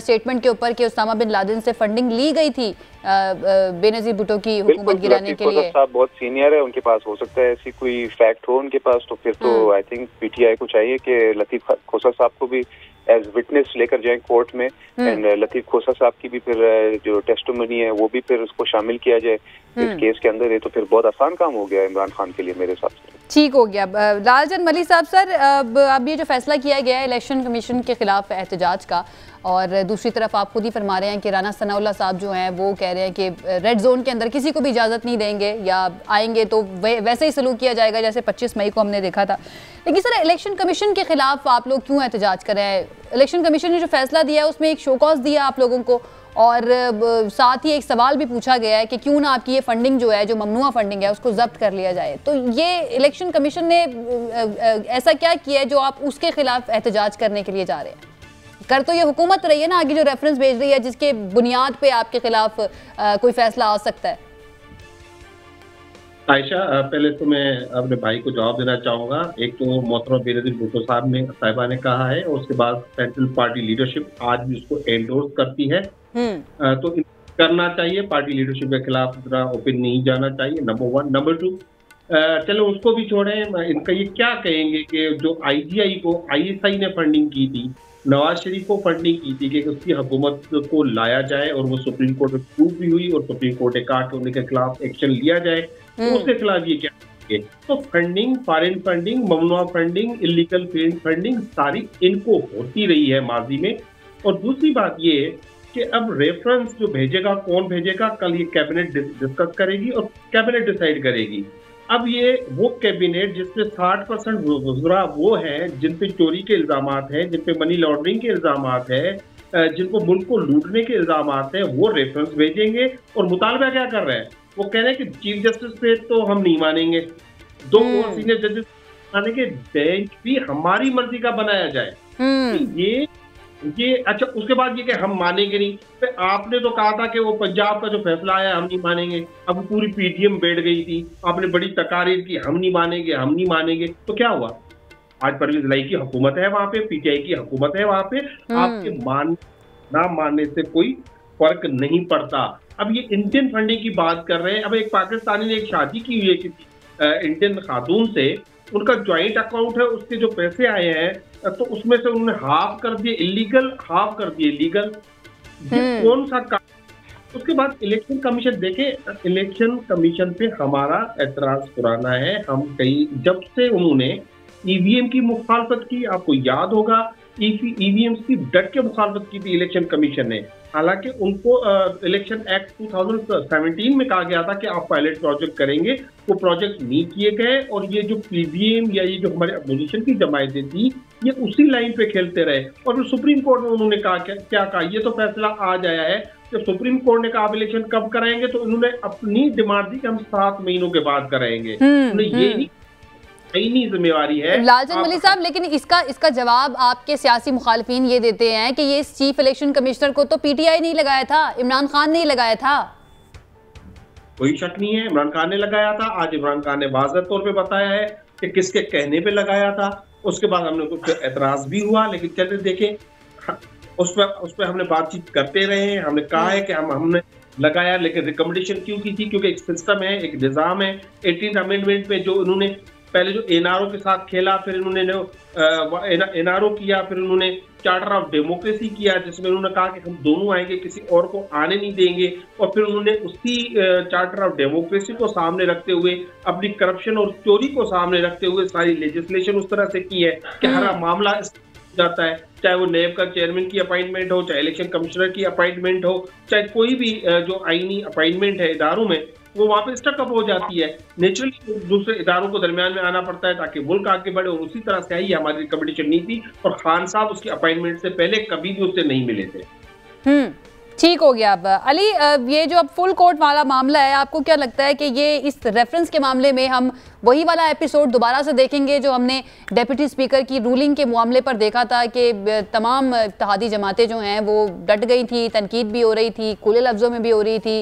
स्टेटमेंट के ऊपर कि उसामा बिन लादेन से फंडिंग ली गई थी बेनज़ीर भुट्टो की हुकूमत गिराने के लिए। साहब बहुत सीनियर है, उनके पास हो सकता है ऐसी कोई फैक्ट हो उनके पास, तो फिर तो आई थिंक पीटीआई को चाहिए कि लतीफ़ खोसा साहब को भी एज विटनेस लेकर जाएं कोर्ट में, एंड लतीफ़ खोसा साहब की भी फिर जो टेस्टिमनी है वो भी फिर उसको शामिल किया जाए इस केस के अंदर। ये तो फिर बहुत आसान काम हो गया इमरान खान के लिए मेरे हिसाब से। ठीक हो गया। लालचंद मलिक साहब, सर अब ये जो फैसला किया गया है इलेक्शन कमीशन के खिलाफ एहतजाज का, और दूसरी तरफ आप खुद ही फरमा रहे हैं कि राना सनाउल्लाह साहब जो हैं वो कह रहे हैं कि रेड जोन के अंदर किसी को भी इजाज़त नहीं देंगे, या आएंगे तो वैसे ही सलूक किया जाएगा जैसे 25 मई को हमने देखा था। लेकिन सर, इलेक्शन कमीशन के खिलाफ आप लोग क्यों एहतजाज कर रहे हैं? इलेक्शन कमीशन ने जो फैसला दिया है उसमें एक शोकॉज दिया आप लोगों को, और साथ ही एक सवाल भी पूछा गया है कि क्यों ना आपकी ये फंडिंग जो है, जो ममनुआ फंडिंग है, उसको जब्त कर लिया जाए। तो ये इलेक्शन कमीशन ने ऐसा क्या किया है जो आप उसके खिलाफ एहतजाज करने के लिए जा रहे हैं? कर तो ये हुकूमत रही है ना आगे जो रेफरेंस भेज रही है, जिसके बुनियाद पे आपके खिलाफ कोई फैसला आ सकता है। आयशा, पहले तो मैं अपने भाई को जवाब देना चाहूंगा। एक तो मोहतरमा बेनजीर भुट्टो साहिबा ने कहा है, और उसके बाद सेंट्रल पार्टी लीडरशिप आज भी उसको एंडोर्स करती है। तो करना चाहिए, पार्टी लीडरशिप के खिलाफ इतना ओपन नहीं जाना चाहिए, नंबर 1। नंबर 2, चलो उसको भी छोड़ें, इनका ये क्या कहेंगे कि जो IGI को ISI ने फंडिंग की थी, नवाज शरीफ को फंडिंग की थी कि उसकी हुकूमत को लाया जाए, और वो सुप्रीम कोर्ट में प्रूव भी हुई, और सुप्रीम कोर्ट ने कहा कि उनके खिलाफ एक्शन लिया जाए, तो उसके खिलाफ ये क्या करेंगे? तो फंडिंग, फॉरेन फंडिंग, ममनुआ फंडिंग, इलीगल फंडिंग सारी इनको होती रही है माजी में। और दूसरी बात ये कि अब रेफरेंस जो भेजेगा, कौन भेजेगा, कल ये कैबिनेट डिस्कस करेगी और कैबिनेट डिसाइड करेगी। अब ये वो कैबिनेट जिसपे 60% वज़रा वो हैं जिन पे चोरी के इल्जामात हैं, जिन पे मनी लॉन्ड्रिंग के इल्जामात हैं, जिनको मुल्क को लूटने के इल्जामात हैं, वो रेफरेंस भेजेंगे। और मुतालबा क्या कर रहे हैं? वो कह रहे हैं कि चीफ जस्टिस पे तो हम नहीं मानेंगे, 2 और सीनियर जजेस मानेंगे, बेंच भी हमारी मर्जी का बनाया जाए। ये अच्छा, उसके बाद ये कि हम मानेंगे नहीं। तो आपने तो कहा था कि वो पंजाब का जो फैसला आया हम नहीं मानेंगे, अब पूरी PTM बैठ गई थी, आपने बड़ी तकारीर की, हम नहीं मानेंगे, हम नहीं मानेंगे। तो क्या हुआ? आज परवेज लाई की हुकूमत है वहां पे, PTI की हुकूमत है वहां पे, आपके ना मानने से कोई फर्क नहीं पड़ता। अब ये इंडियन फंडिंग की बात कर रहे हैं। अब एक पाकिस्तानी ने एक शादी की हुई है किसी इंडियन खातून से, उनका ज्वाइंट अकाउंट है, उसके जो पैसे आए हैं तो उसमें से उन्होंने हाफ कर दिए इलीगल, हाफ कर दिए लीगल। कौन सा काम? उसके बाद इलेक्शन कमीशन देखें, इलेक्शन कमीशन पे हमारा एतराज पुराना है। हम कई जब से उन्होंने EVM की मुखालफत की, आपको याद होगा, EVM की डट के मुखालफत की थी इलेक्शन कमीशन ने। हालांकि उनको इलेक्शन एक्ट 2017 में कहा गया था कि आप पायलट प्रोजेक्ट करेंगे, वो प्रोजेक्ट नहीं किए गए, और ये जो PVM या ये जो हमारे अपोजिशन की जमायतें थी, ये उसी लाइन पे खेलते रहे। और फिर सुप्रीम कोर्ट में उन्होंने कहा क्या कहा, ये तो फैसला आज आया है कि सुप्रीम कोर्ट ने कहा आप इलेक्शन कब कराएंगे, तो उन्होंने अपनी डिमांड दी कि हम 7 महीनों के बाद कराएंगे। ये नहीं जिम्मेवारी है लालचंद मलिक साहब, लेकिन इसका जवाब आपके सियासी मुखालिफिन ये देते हैं कि ये चीफ इलेक्शन कमिश्नर को तो PTI नहीं लगाया था, इमरान खान ने ही लगाया था। कोई शक नहीं है, इमरान खान ने लगाया था। आज इमरान खान ने वाज़ेह तौर पे बताया है कि किसके कहने पे लगाया था। उसके बाद हमने कुछ एतराज भी हुआ, लेकिन चलिए देखें, उस पर हमने बातचीत करते रहे हैं। हमने कहा है कि हमने लगाया, लेकिन रिकमेंडेशन क्यों की थी? क्योंकि एक सिस्टम है, एक निज़ाम है। 18th अमेंडमेंट में जो उन्होंने पहले जो NRO के साथ खेला, फिर उन्होंने NRO किया, फिर उन्होंने चार्टर ऑफ डेमोक्रेसी किया, जिसमें उन्होंने कहा कि हम दोनों आएंगे, किसी और को आने नहीं देंगे। और फिर उन्होंने उसी चार्टर ऑफ डेमोक्रेसी को सामने रखते हुए, अपनी करप्शन और चोरी को सामने रखते हुए सारी लेजिस्लेशन उस तरह से की है कि हर मामला जाता है, चाहे वो नैब का चेयरमैन की अपॉइंटमेंट हो, चाहे इलेक्शन कमिश्नर की अपॉइंटमेंट हो, चाहे कोई भी जो आईनी अपॉइंटमेंट है इदारों में, वो वहाँ पे स्टकअप हो जाती है। नेचुरली दूसरे इदारों को दरमियान में आना पड़ता है ताकि मुल्क आगे बढ़े, और उसी तरह से आई हमारी रिकमेंडेशन नहीं थी। और खान साहब उसकी अपॉइंटमेंट से पहले कभी भी उससे नहीं मिले थे। ठीक हो गया। अब अली, ये जो अब फुल कोर्ट वाला मामला है, आपको क्या लगता है कि ये इस रेफरेंस के मामले में हम वही वाला एपिसोड दोबारा से देखेंगे जो हमने डिप्टी स्पीकर की रूलिंग के मामले पर देखा था कि तमाम इत्तेहादी जमातें जो हैं वो डट गई थी, तनकीद भी हो रही थी, खुले लफ्ज़ों में भी हो रही थी,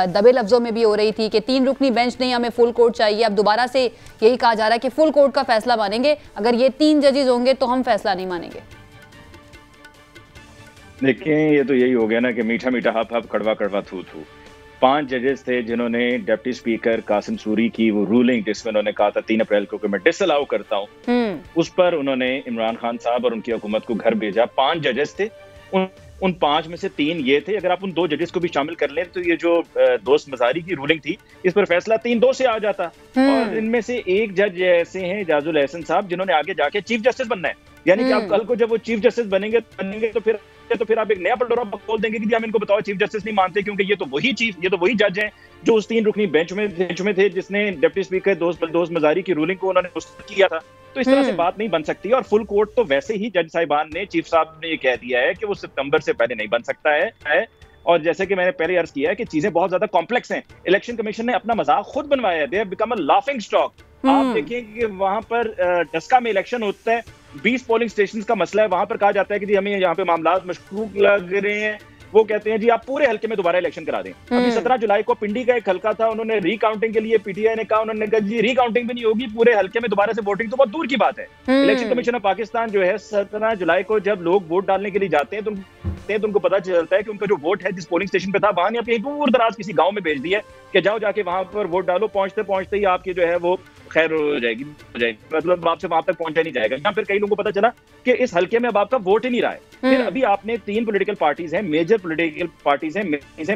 दबे लफ्ज़ों में भी हो रही थी कि 3 रुकनी बेंच नहीं, हमें फुल कोर्ट चाहिए। अब दोबारा से यही कहा जा रहा है कि फुल कोर्ट का फैसला मानेंगे, अगर ये 3 जजेस होंगे तो हम फैसला नहीं मानेंगे। देखिए, ये तो यही हो गया ना कि मीठा मीठा हप हप, कड़वा कड़वा थू थू। 5 जजेस थे जिन्होंने डिप्टी स्पीकर कासिम सूरी की वो रूलिंग जिसमें उन्होंने कहा था 3 अप्रैल को कि मैं डिसअलाउ करता हूँ, उस पर उन्होंने इमरान खान साहब और उनकी हुकूमत को घर भेजा। 5 जजेस थे, उन 5 में से 3 ये थे। अगर आप उन 2 जजेस को भी शामिल कर लें तो ये जो दोस्त मजारी की रूलिंग थी, इस पर फैसला 3-2 से आ जाता। और इनमें से एक जज ऐसे हैं एजाजुल एहसन साहब, जिन्होंने आगे जाके चीफ जस्टिस बनना है। यानी कि आप कल को जब वो चीफ जस्टिस बनेंगे तो फिर आप एक नया पलटोरा खोल देंगे कि हम इनको बताओ चीफ जस्टिस नहीं मानते, क्योंकि ये तो वही जज हैं जो उस 3 रुकनी बेंच में थे जिसने डिप्टी स्पीकर दोस्त मजारी की रूलिंग को उन्होंने मुस्तरद किया था। तो इस तरह से बात नहीं बन सकती। और फुल कोर्ट तो वैसे ही जज साहिबान ने, चीफ साहब ने ये कह दिया है कि वो सितंबर से पहले नहीं बन सकता है। और जैसे कि मैंने पहले अर्ज किया है कि चीजें बहुत ज्यादा कॉम्प्लेक्स हैं। इलेक्शन कमीशन ने अपना मजाक खुद बनवाया है, they have become a laughing stock. आप देखिए कि वहां पर डस्का में इलेक्शन होता है, 20 पोलिंग स्टेशन का मसला है, वहां पर कहा जाता है कि जी हमें यहाँ पे मामला मशकूक लग रहे हैं, वो कहते हैं जी आप पूरे हल्के में दोबारा इलेक्शन करा दें। अभी 17 जुलाई को पिंडी का एक हल्का था, उन्होंने रिकाउंटिंग के लिए पीटीआई ने कहा, उन्होंने कहा जी रिकाउंटिंग भी नहीं होगी, पूरे हल्के में दोबारा से वोटिंग तो बहुत दूर की बात है। इलेक्शन कमीशन ऑफ पाकिस्तान जो है 17 जुलाई को जब लोग वोट डालने के लिए जाते हैं तो उनको पता चलता है कि उनका जो वोट है जिस पोलिंग स्टेशन पे था वहां नहीं, कहीं दूर दराज किसी गांव में भेज दिया कि जाओ जाके वहां पर वोट डालो, पहुंचते पहुंचते ही आपकी जो है वो खैर हो जाएगी, मतलब आपसे वहां तक पहुंचा नहीं जाएगा। या फिर कई लोगों को पता चला कि इस हल्के में अब आपका वोट ही नहीं रहा है। फिर अभी आपने 3 पॉलिटिकल पार्टीज हैं, मेजर पॉलिटिकल पार्टीज हैं,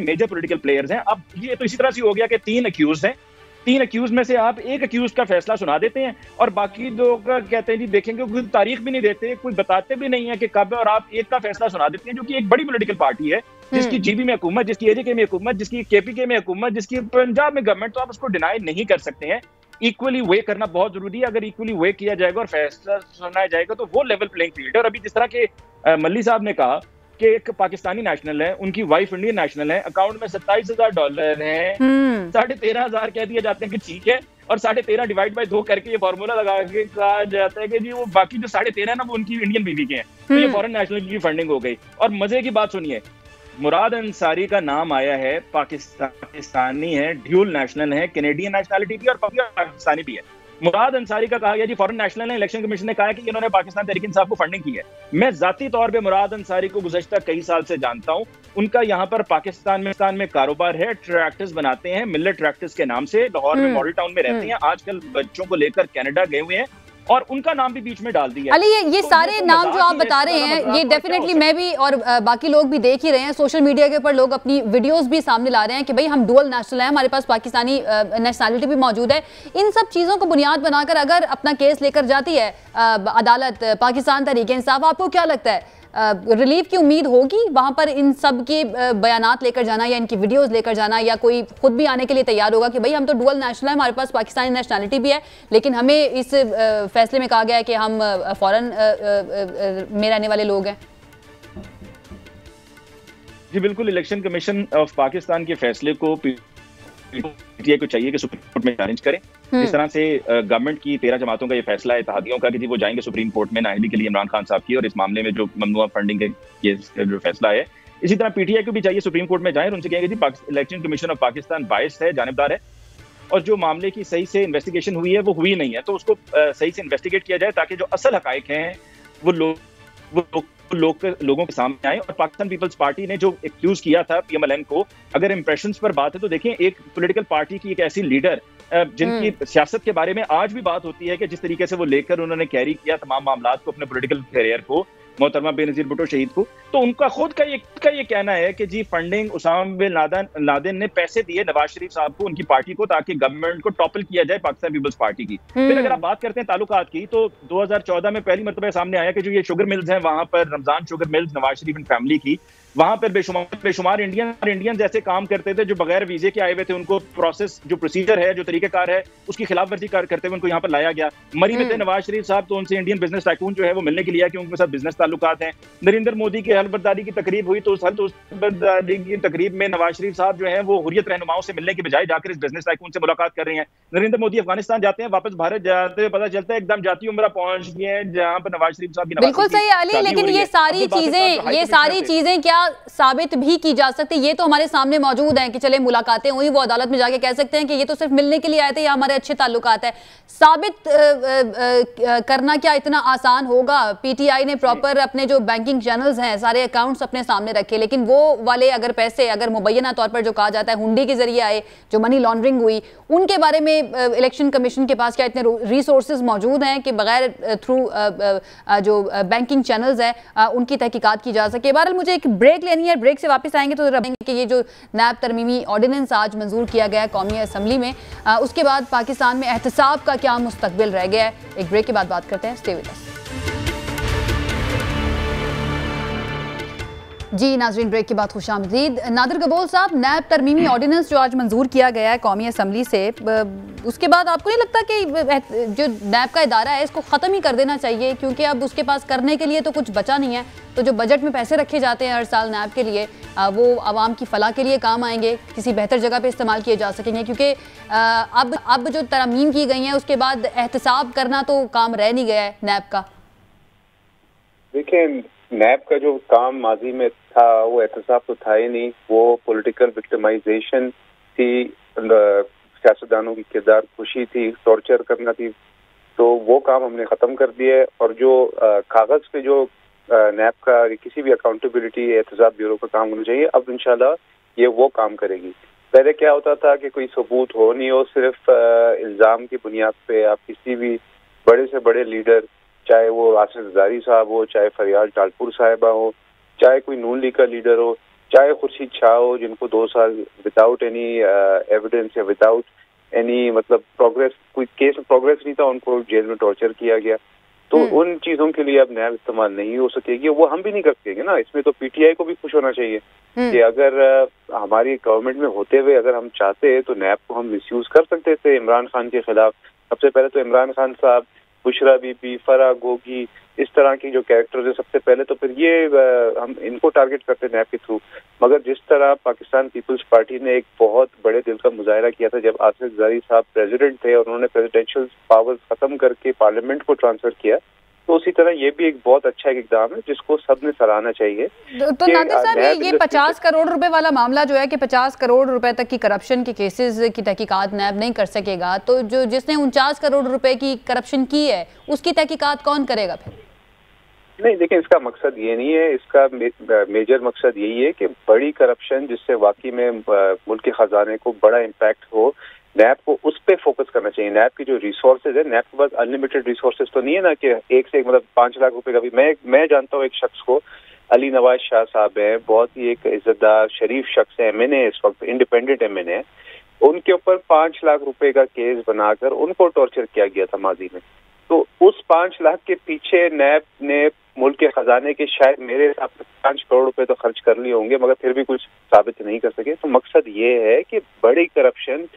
मेजर पॉलिटिकल प्लेयर्स हैं। अब ये तो इसी तरह से हो गया कि 3 अक्यूज हैं, 3 अक्यूज में से आप एक अक्यूज का फैसला सुना देते हैं और बाकी लोग कहते हैं जी देखेंगे, कोई तारीख भी नहीं देते, कोई बताते भी नहीं है कि कब है, और आप एक का फैसला सुना देते हैं जो कि एक बड़ी पॉलिटिकल पार्टी है जिसकी जीबी में हुकूमत, जिसकी एजेके में हुकूमत, जिसकी केपीके में हुकूमत, जिसकी पंजाब में गवर्नमेंट, तो आप उसको डिनाई नहीं कर सकते हैं। इक्वली वे करना बहुत जरूरी है। अगर इक्वली वे किया जाएगा और फैसला सुनाया जाएगा तो वो लेवल प्लेइंग फील्ड है। और अभी जिस तरह के मल्ली साहब ने कहा कि एक पाकिस्तानी नेशनल है, उनकी वाइफ इंडियन नेशनल है, अकाउंट में $27,000 है, 13,500 कह दिया जाते हैं कि ठीक है, और 13.5 डिवाइड बाय 2 करके ये फॉर्मूला लगा के कहा जाता है कि जी वो बाकी जो 13.5 है ना वो उनकी इंडियन बीवी के हैं, तो ये फॉरेन नेशनल की फंडिंग हो गई। और मजे की बात सुनिए, मुराद अंसारी का नाम आया है, पाकिस्तानी है, ड्यूल नेशनल है, कैनेडियन नेशनैलिटी भी और पाकिस्तानी भी है। मुराद अंसारी का कहा गया जी फॉरेन नेशनल है, इलेक्शन कमीशन ने कहा है कि इन्होंने पाकिस्तान तहरीक इंसाफ को फंडिंग की है। मैं जाती तौर पे मुराद अंसारी को गुज़श्ता कई साल से जानता हूं, उनका यहाँ पर पाकिस्तान में कारोबार है, ट्रैक्टर्स बनाते हैं, मिलेट ट्रैक्टर्स के नाम से, लाहौर में मॉडल टाउन में रहते हैं, आजकल बच्चों को लेकर कनाडा गए हुए हैं, और उनका नाम भी बीच में डाल दिया। अली ये तो सारे नाम जो आप बता रहे हैं ये डेफिनेटली मैं भी और बाकी लोग भी देख ही रहे हैं, सोशल मीडिया के ऊपर लोग अपनी वीडियोस भी सामने ला रहे हैं कि भाई हम डुअल नेशनल हैं, हमारे पास पाकिस्तानी नेशनैलिटी भी मौजूद है। इन सब चीज़ों को बुनियाद बनाकर अगर अपना केस लेकर जाती है अदालत पाकिस्तान तहरीक इंसाफ, आपको क्या लगता है रिलीफ की उम्मीद होगी वहां पर इन सब के बयानात लेकर जाना या इनकी वीडियोस लेकर जाना, या कोई खुद भी आने के लिए तैयार होगा कि भाई हम तो डुअल नेशनल है, हमारे पास पाकिस्तानी नेशनैलिटी भी है, लेकिन हमें इस फैसले में कहा गया है कि हम फॉरेन में रहने वाले लोग हैं? जी बिल्कुल, इलेक्शन कमीशन ऑफ पाकिस्तान के फैसले को पीटीआई को चाहिए कि सुप्रीम कोर्ट में चैलेंज करें। जिस तरह से गवर्नमेंट की 13 जमातों का ये फैसला है इत्तेहादियों का कि जी वो जाएंगे सुप्रीम कोर्ट में नाअहली के लिए इमरान खान साहब की, और इस मामले में जो ममनुआ फंडिंग के केस का जो फैसला है, इसी तरह पीटीआई को भी चाहिए सुप्रीम कोर्ट में जाएं और उनसे कहेंगे जी election commission of Pakistan biased है, जानिबदार है, और जो मामले की सही से इन्वेस्टिगेशन हुई है वो हुई नहीं है, तो उसको सही से इन्वेस्टिगेट किया जाए ताकि जो असल हकायक हैं वो लोगों के सामने आए। और पाकिस्तान पीपल्स पार्टी ने जो एक्यूज किया था पीएमएलएन को, अगर इंप्रेशंस पर बात है तो देखें, एक पॉलिटिकल पार्टी की एक ऐसी लीडर जिनकी सियासत के बारे में आज भी बात होती है कि जिस तरीके से वो लेकर उन्होंने कैरी किया तमाम मामलात को, अपने पॉलिटिकल करियर को, मोहतरमा बेनजीर भुट्टो शहीद को, तो उनका खुद का ये कहना है कि जी फंडिंग उसामा बिन लादेन ने पैसे दिए नवाज शरीफ साहब को, उनकी पार्टी को, ताकि गवर्नमेंट को टॉपल किया जाए पाकिस्तान पीपल्स पार्टी की। फिर अगर आप बात करते हैं ताल्लुकात की, तो 2014 में पहली मरतबा सामने आया कि जो ये शुगर मिल्स हैं वहां पर, Ramzan sugar mills Nawaz Sharif and family की, वहां पर बेशुमार इंडियन जैसे काम करते थे जो बगैर वीजे के आए हुए थे, उनको प्रोसेस जो प्रोसीजर है, जो तरीकेकार है, उसकी खिलाफ वर्जी करते हुए उनको यहाँ पर लाया गया। मरी में थे नवाज शरीफ साहब, तो उनसे इंडियन बिजनेस टाइकून जो है वो मिलने के लिए कि उनके साथ बिजनेस ताल्लुकात हैं। नरेंद्र मोदी की हलफबरदारी की तकरीब हुई, तो उस हलफबरदारी की तकरीब में नवाज शरीफ साहब जो है वो हुर्रियत रहनुमाओं से मिलने के बजाय जाकर इस बिजनेस टाइकून से मुलाकात कर रहे हैं। नरेंद्र मोदी अफगानिस्तान जाते हैं, वापस भारत जाते हुए पता चलता है एकदम जाती उम्र पहुंच गए हैं जहां पर नवाज शरीफ साहब की बिल्कुल सही अली, लेकिन ये सारी चीजें क्या साबित भी की जा सकती है? ये तो हमारे सामने मौजूद है कि चले मुलाकातें हुई, वो अदालत में जाके कह सकते हैं कि ये तो सिर्फ मिलने के लिए आए थे या हमारे अच्छे ताल्लुकात है। साबित करना क्या इतना आसान होगा? पीटीआई ने प्रॉपर अपने जो बैंकिंग चैनल्स हैं, सारे अकाउंट्स अपने सामने रखे, लेकिन वो वाले अगर पैसे अगर मुबैना तौर पर जो कहा जाता है हुंडी के जरिए आए, जो मनी लॉन्ड्रिंग हुई, उनके बारे में इलेक्शन कमीशन के पास क्या इतने रिसोर्सेज मौजूद हैं कि बगैर थ्रू जो बैंकिंग चैनल्स हैं उनकी तहकीकात की जा सके? बहरहाल मुझे एक ब्रेक लेनी है, ब्रेक से वापस आएंगे तो कि ये जो नैब तरमीमी ऑर्डिनेंस आज मंजूर किया गया है कौमी असम्बली में, उसके बाद पाकिस्तान में एहतसाब का क्या मुस्तकबिल रह गया है। एक ब्रेक के बाद बात करते हैं, स्टे विद अस। जी नाजरीन, ब्रेक के बाद खुशामदीद। नादिर गबोल साहब, नैब तरमीमी ऑर्डिनेंस जो आज मंजूर किया गया है कौमी असम्बली से, उसके बाद आपको नहीं लगता कि जो नैब का इदारा है इसको ख़त्म ही कर देना चाहिए? क्योंकि अब उसके पास करने के लिए तो कुछ बचा नहीं है, तो जो बजट में पैसे रखे जाते हैं हर साल नैब के लिए, वो आवाम की फलाह के लिए काम आएंगे, किसी बेहतर जगह पे इस्तेमाल किए जा सकेंगे। क्योंकि अब जो तरमीम की गई हैं उसके बाद एहतसाब करना तो काम रह नहीं गया है नैब का। देखें, नैब का जो काम माजी में था वो एहतसाब तो था ही नहीं, वो पॉलिटिकल विक्टिमाइजेशन थी, सियासतदानों की किरदार खुशी थी, टॉर्चर करना थी। तो वो काम हमने खत्म कर दिया है। और जो कागज पे जो नैब का किसी भी अकाउंटेबिलिटी एहतसाब ब्यूरो का काम होना चाहिए, अब इंशाल्लाह ये वो काम करेगी। पहले क्या होता था कि कोई सबूत हो नहीं हो, सिर्फ इल्जाम की बुनियाद पे आप किसी भी बड़े से बड़े लीडर, चाहे वो आसिफ जरदारी साहब हो, चाहे फरियाद टालपुर साहिबा हो, चाहे कोई नून लीग का लीडर हो, चाहे खुर्शीद शाह हो, जिनको 2 साल विदाउट एनी एविडेंस या विदाउट एनी मतलब प्रोग्रेस, कोई केस में प्रोग्रेस नहीं था, उनको जेल में टॉर्चर किया गया। तो उन चीजों के लिए अब नैब इस्तेमाल नहीं हो सकेगी, वो हम भी नहीं कर सकेंगे ना। इसमें तो पीटीआई को भी खुश होना चाहिए कि अगर हमारी गवर्नमेंट में होते हुए अगर हम चाहते तो नैब को हम मिसयूज कर सकते थे इमरान खान के खिलाफ। सबसे पहले तो इमरान खान साहब, बुशरा बीबी, फराह गोगी, इस तरह की जो कैरेक्टर्स है, सबसे पहले तो फिर ये हम इनको टारगेट करते नैब के थ्रू। मगर जिस तरह पाकिस्तान पीपल्स पार्टी ने एक बहुत बड़े दिल का मुजाहरा किया था जब आसिफ जरदारी साहब प्रेसिडेंट थे और उन्होंने प्रेसिडेंशियल पावर्स खत्म करके पार्लियामेंट को ट्रांसफर किया, तो उसी तरह ये भी एक बहुत अच्छा इकदाम है जिसको सबने सराहना चाहिए। तो नादिर साहब, ये 50 करोड़ रुपए वाला मामला जो है कि 50 करोड़ रुपए तक की करप्शन के केसेस की तहकीकात नैब नहीं कर सकेगा, तो जो जिसने 49 करोड़ रुपए की करप्शन की है उसकी तहकीकात कौन करेगा फिर? नहीं, देखिए, इसका मकसद ये नहीं है। इसका मेजर मकसद यही है कि बड़ी करप्शन जिससे वाकई में मुल्क के खजाने को बड़ा इम्पैक्ट हो, नैब को उस पे फोकस करना चाहिए। नैब की जो रिसोर्सेज है, नैब के पास अनलिमिटेड रिसोर्सेज तो नहीं है ना कि एक से एक मतलब 5 लाख रुपए का भी। मैं जानता हूँ एक शख्स को, अली नवाज शाह साहब है, बहुत ही एक इज्जतदार शरीफ शख्स है, एमएनए इस वक्त इंडिपेंडेंट एमएनए है। उनके ऊपर 5 लाख रुपए का केस बनाकर उनको टॉर्चर किया गया था माजी में। तो उस 5 लाख के पीछे नैब ने मुल्क के खजाने के शायद मेरे हिसाब से 5 करोड़ रुपए तो खर्च कर लिए होंगे, मगर फिर भी कुछ साबित नहीं कर सके। तो मकसद ये है कि बड़ी करप्शन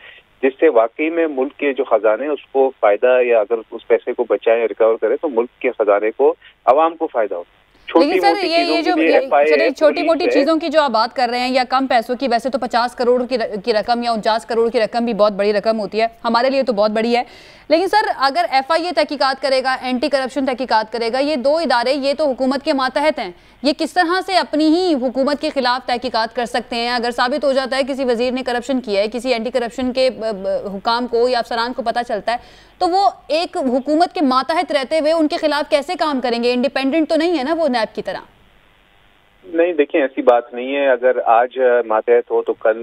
जिससे वाकई में मुल्क के जो खजाने हैं उसको फायदा, या अगर उस पैसे को बचाएं, रिकवर करें, तो मुल्क के खजाने को, आवाम को फायदा हो। लेकिन सर ये जो छोटी मोटी चीजों की जो आप बात कर रहे हैं या कम पैसों की, वैसे तो 50 करोड़ की रकम या 49 करोड़ की रकम भी बहुत बड़ी रकम होती है, हमारे लिए तो बहुत बड़ी है। लेकिन सर अगर एफआईए तहकीकात करेगा, एंटी करप्शन तहकीकात करेगा, ये 2 इदारे ये तो हुकूमत के मातहत हैं, ये किस तरह से अपनी ही हुकूमत के खिलाफ तहकीकात कर सकते हैं? अगर साबित हो जाता है किसी वजीर ने करप्शन किया है, किसी एंटी करप्शन के हुकाम को या अफसरान को पता चलता है, तो वो एक हुकूमत के मातहत रहते हुए उनके खिलाफ कैसे काम करेंगे? इंडिपेंडेंट तो नहीं है ना वो नैब की तरह। नहीं, देखिए, ऐसी बात नहीं है। अगर आज मातहत हो तो कल,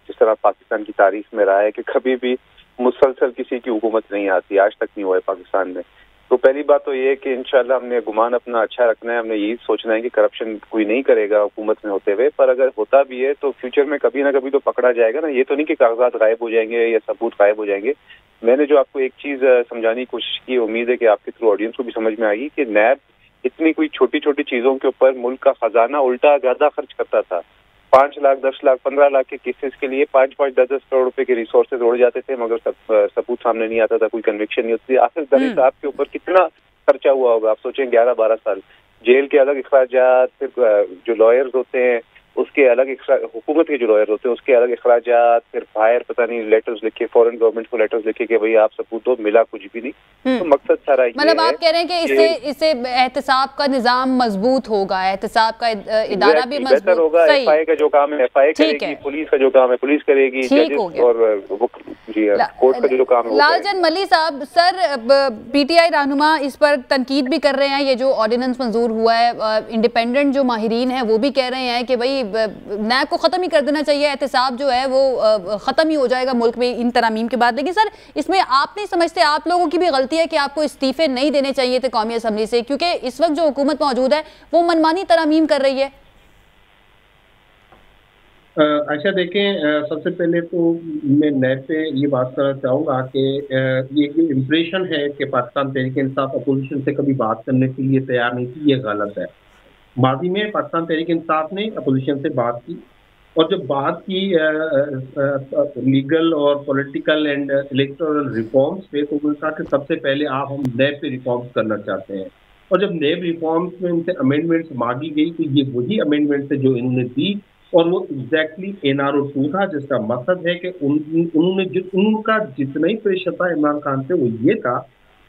जिस तरह पाकिस्तान की तारीख में रहा है कि कभी भी मुसलसल किसी की हुकूमत नहीं आती, आज तक नहीं हुआ है पाकिस्तान में। तो पहली बात तो ये है कि इंशाल्लाह हमने गुमान अपना अच्छा रखना है, हमने यही सोचना है कि करप्शन कोई नहीं करेगा हुकूमत में होते हुए। पर अगर होता भी है तो फ्यूचर में कभी ना कभी तो पकड़ा जाएगा ना। ये तो नहीं कि कागजात गायब हो जाएंगे या सबूत गायब हो जाएंगे। मैंने जो आपको एक चीज समझाने की कोशिश की, उम्मीद है कि आपके थ्रू ऑडियंस को भी समझ में आएगी कि नैब इतनी कोई छोटी छोटी चीजों के ऊपर मुल्क का खजाना उल्टा ज्यादा खर्च करता था। 5 लाख, 10 लाख, 15 लाख के केसेस के लिए 5-5, 10-10 करोड़ रुपए के रिसोर्सेज उड़ जाते थे, मगर सबूत सामने नहीं आता था, कोई कन्विक्शन नहीं होती थी। आसिफ जरदारी साहब के ऊपर कितना खर्चा हुआ होगा, आप सोचें, 11-12 साल जेल के अलग अखराजात, फिर जो लॉयर्स होते हैं उसके अलग, हुकूमत के जो लॉयर होते हैं उसके अलग अखराजात, फिर बाहर पता नहीं लेटर्स लिखे, फॉरेन गवर्नमेंट को लेटर्स लिखे कि भाई आप सबूत दो, मिला कुछ भी नहीं। तो मकसद सारा ये मतलब आप कह रहे हैं कि इससे एहतसाब का निजाम मजबूत होगा, एहतसाब का इदारा भी मजबूत होगा। एफआईए का जो काम है एफआईए करेगी, पुलिस का जो काम है पुलिस करेगी, और कोर्ट का जो काम है। लालचंद मल्ली साहब, सर पीटीआई रहनुमा इस पर तनकीद भी कर रहे हैं, ये जो ऑर्डिनेंस मंजूर हुआ है, इंडिपेंडेंट जो माहिरीन है वो भी कह रहे हैं कि भाई नैब को खत्म ही कर देना चाहिए, एहतसाब जो है वो खत्म ही हो जाएगा मुल्क में इन तरामीम के बाद। लेकिन सर इसमें आप नहीं समझते आप लोगों की भी गलती है कि आपको इस्तीफे नहीं देने चाहिए थे कौमी असम्बली से, क्योंकि इस वक्त जो हुकूमत मौजूद है वो मनमानी तरामीम कर रही है? अच्छा, देखें, सबसे पहले तो मैं नैब पे ये बात करना चाहूँगा कि ये जो इम्प्रेशन है कि पाकिस्तान तहरीक इंसाफ अपोजिशन से कभी बात करने के लिए तैयार नहीं थी, ये गलत है। माजी में पाकिस्तान तहरीक इंसाफ ने अपोजिशन से बात की, और जब बात की लीगल और पॉलिटिकल एंड इलेक्टोरल रिफॉर्म्स पे, तो उन्होंने कहा कि सबसे पहले हम नैब पे रिफॉर्म्स करना चाहते हैं। और जब नैब रिफॉर्म्स में उनसे अमेंडमेंट्स मांगी गई तो ये वही अमेंडमेंट्स है जो इन्होंने दी, और वो एग्जैक्टली एनआरओ 2 था, जिसका मकसद है कि उनका जितना ही प्रेशर था इमरान खान पे वो ये था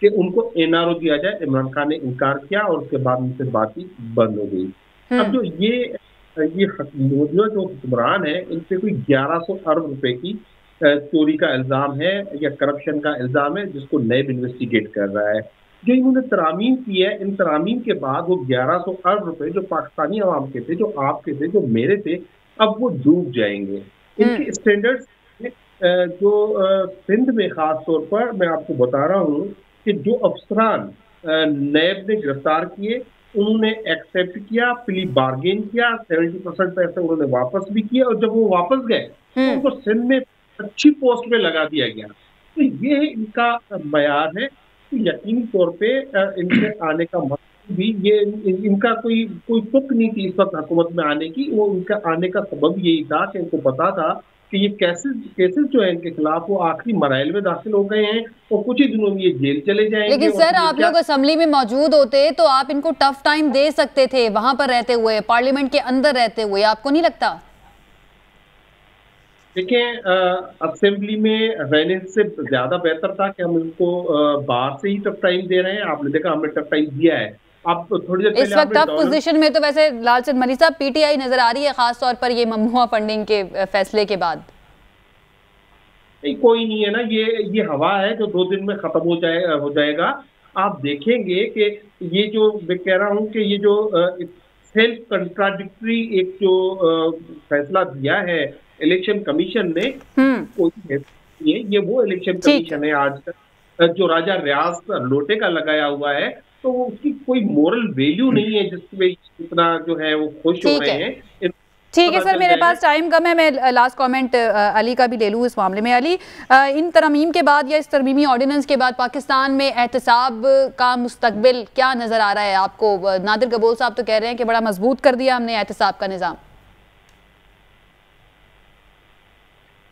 कि उनको एनआरओ दिया जाए। इमरान खान ने इनकार किया और उसके बाद उनसे बातचीत बंद हो गई। अब जो ये मौजूदा जो हुक्मरान है, इन पे कोई 1100 अरब रुपए की चोरी का इल्जाम है या करप्शन का इल्जाम है, जिसको नैब इन्वेस्टिगेट कर रहा है। जो इन्होंने तरामीम की है, इन तरामीम के बाद वो 1100 अरब रुपए जो पाकिस्तानी अवाम के थे, जो आपके थे, जो मेरे थे, अब वो डूब जाएंगे। इनके स्टैंडर्ड्स जो सिंध में खास तौर पर मैं आपको बता रहा हूँ कि जो अफसरान नैब ने गिरफ्तार किए, उन्होंने एक्सेप्ट किया, प्ली बार्गेन किया, 70% पैसे उन्होंने वापस भी किए, और जब वो वापस गए तो उनको सिंध में अच्छी पोस्ट पे लगा दिया गया। तो ये इनका मयार है। तो यकीनी तौर पे इनके आने का मतलब भी ये इनका कोई तुक नहीं थी इस वक्त हुकूमत में आने की। वो इनका आने का सबब यही था कि इनको पता था कि ये केसेस जो है इनके खिलाफ वो आखिरी मराइल में दाखिल हो गए हैं और कुछ ही दिनों में ये जेल चले जाएंगे। लेकिन सर, आप लोग असेंबली में मौजूद होते तो आप इनको टफ टाइम दे सकते थे, वहां पर रहते हुए, पार्लियामेंट के अंदर रहते हुए, आपको नहीं लगता? देखिए, असेंबली में रहने से ज्यादा बेहतर था कि हम इनको बाहर से ही टफ टाइम दे रहे हैं। आपने देखा हमने टफ टाइम दिया है। आप थोड़ी देर इस वक्त टफ पोजीशन में तो वैसे लालचंद मनी साहब पीटीआई नजर आ रही है, खासतौर पर ये ममनुआ फंडिंग के फैसले के बाद। नहीं, कोई नहीं है ना, ये हवा है जो 2 दिन में खत्म हो जाएगा। आप देखेंगे कि ये जो मैं कह रहा हूँ कि ये जो सेल्फ कंट्राडिक्टरी एक जो फैसला दिया है इलेक्शन कमीशन ने, कोई ये वो इलेक्शन कमीशन है आज तक जो राजा रियाज लोटे का लगाया हुआ है, तो उसकी कोई मोरल वैल्यू नहीं है जिसमें इतना जो है वो खुश हो रहे हैं। ठीक है सर, मेरे पास टाइम कम है, मैं लास्ट कमेंट अली का भी ले लूँ इस मामले में। अली, इन तरमीम के बाद या इस तरमीमी ऑर्डिनेंस के बाद पाकिस्तान में एहतसाब का मुस्तकबिल क्या नजर आ रहा है आपको? नादिर गबोल साहब तो कह रहे हैं कि बड़ा मजबूत कर दिया हमने एहतसाब का निज़ाम।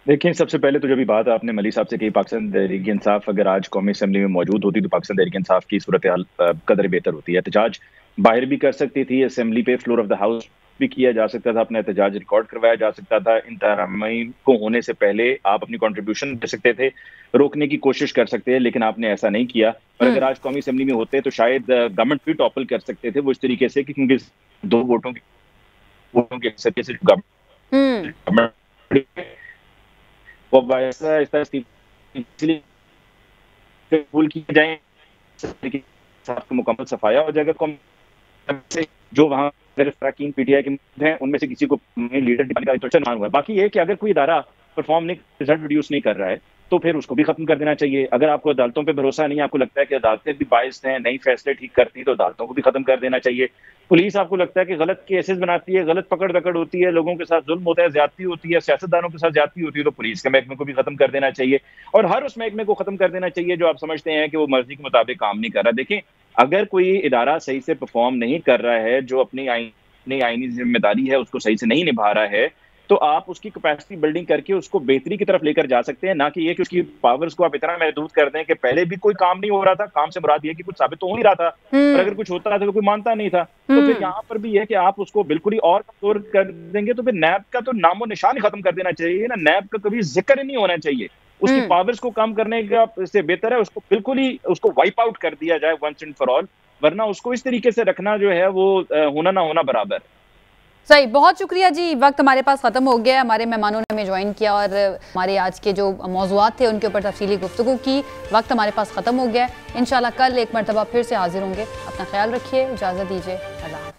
देखिए, सबसे पहले तो जब बात आपने मली साहब से कही पाकिस्तान तहरीक इंसाफ अगर आज कौमी असेंबली में मौजूद होती तो पाकिस्तान तहरीक इंसाफ की सूरत हाल कदर बेहतर होती है। एहतजाज बाहर भी कर सकती थी, असेंबली पे फ्लोर ऑफ द हाउस भी किया जा सकता था, अपना एहतजाज रिकॉर्ड करवाया जा सकता था। इन तरामीम को होने से पहले आप अपनी कंट्रीब्यूशन दे सकते थे, रोकने की कोशिश कर सकते हैं, लेकिन आपने ऐसा नहीं किया। और अगर आज कौमी असेंबली में होते तो शायद गवर्नमेंट भी टॉपल कर सकते थे वो इस तरीके से कि क्योंकि 2 वोटों के सत्य से गवर्नमेंट इसलिए कबूल किए जाए, मुकम्मल सफाया हो जाएगा। जो वहाँ पीटीआई के हैं उनमें से किसी को लीडर का इंस्ट्रक्शन हुआ है। बाकी ये कि अगर कोई इदारा परफॉर्म नहीं, रिजल्ट प्रोड्यूस नहीं कर रहा है तो फिर उसको भी खत्म कर देना चाहिए। अगर आपको अदालतों पे भरोसा नहीं, आपको लगता है कि अदालतें भी बाइस्ड हैं, नई फैसले ठीक करती हैं, तो अदालतों को भी खत्म कर देना चाहिए। पुलिस आपको लगता है कि गलत केसेस बनाती है, गलत पकड़ दकड़ होती है, लोगों के साथ जुल्म होता है, ज्यादती होती है, सियासतदानों के साथ ज्यादती होती है, तो पुलिस के महकमे को भी खत्म कर देना चाहिए और हर उस महकमे को खत्म कर देना चाहिए जो आप समझते हैं कि वो मर्जी के मुताबिक काम नहीं कर रहा। देखें, अगर कोई इदारा सही से परफॉर्म नहीं कर रहा है, जो अपनी आईनी जिम्मेदारी है उसको सही से नहीं निभा रहा है, तो आप उसकी कैपेसिटी बिल्डिंग करके उसको बेहतरी की तरफ लेकर जा सकते हैं, ना कि ये कि उसकी पावर्स को आप इतना महदूद कर दें कि पहले भी कोई काम नहीं हो रहा था। काम से मुराद ये कि कुछ साबित तो हो नहीं रहा था, और अगर कुछ होता था तो कोई मानता नहीं था। तो फिर यहाँ पर भी है कि आप उसको बिल्कुल ही और कमजोर कर देंगे, तो फिर नैब का तो नामो निशान ही खत्म कर देना चाहिए ना, नैब का कभी जिक्र ही नहीं होना चाहिए। उसकी पावर्स को कम करने का इससे बेहतर है उसको बिल्कुल ही उसको वाइप आउट कर दिया जाए वंस एंड फॉर ऑल, वरना उसको इस तरीके से रखना जो है वो होना ना होना बराबर। सही, बहुत शुक्रिया जी। वक्त हमारे पास ख़त्म हो गया है, हमारे मेहमानों ने हमें ज्वाइन किया और हमारे आज के जो मौज़ूआत थे उनके ऊपर तफसीली गुफ्तगू की। वक्त हमारे पास ख़त्म हो गया है। इंशाल्लाह कल एक मरतबा फिर से हाजिर होंगे। अपना ख्याल रखिए, इजाज़त दीजिए, अल्लाह।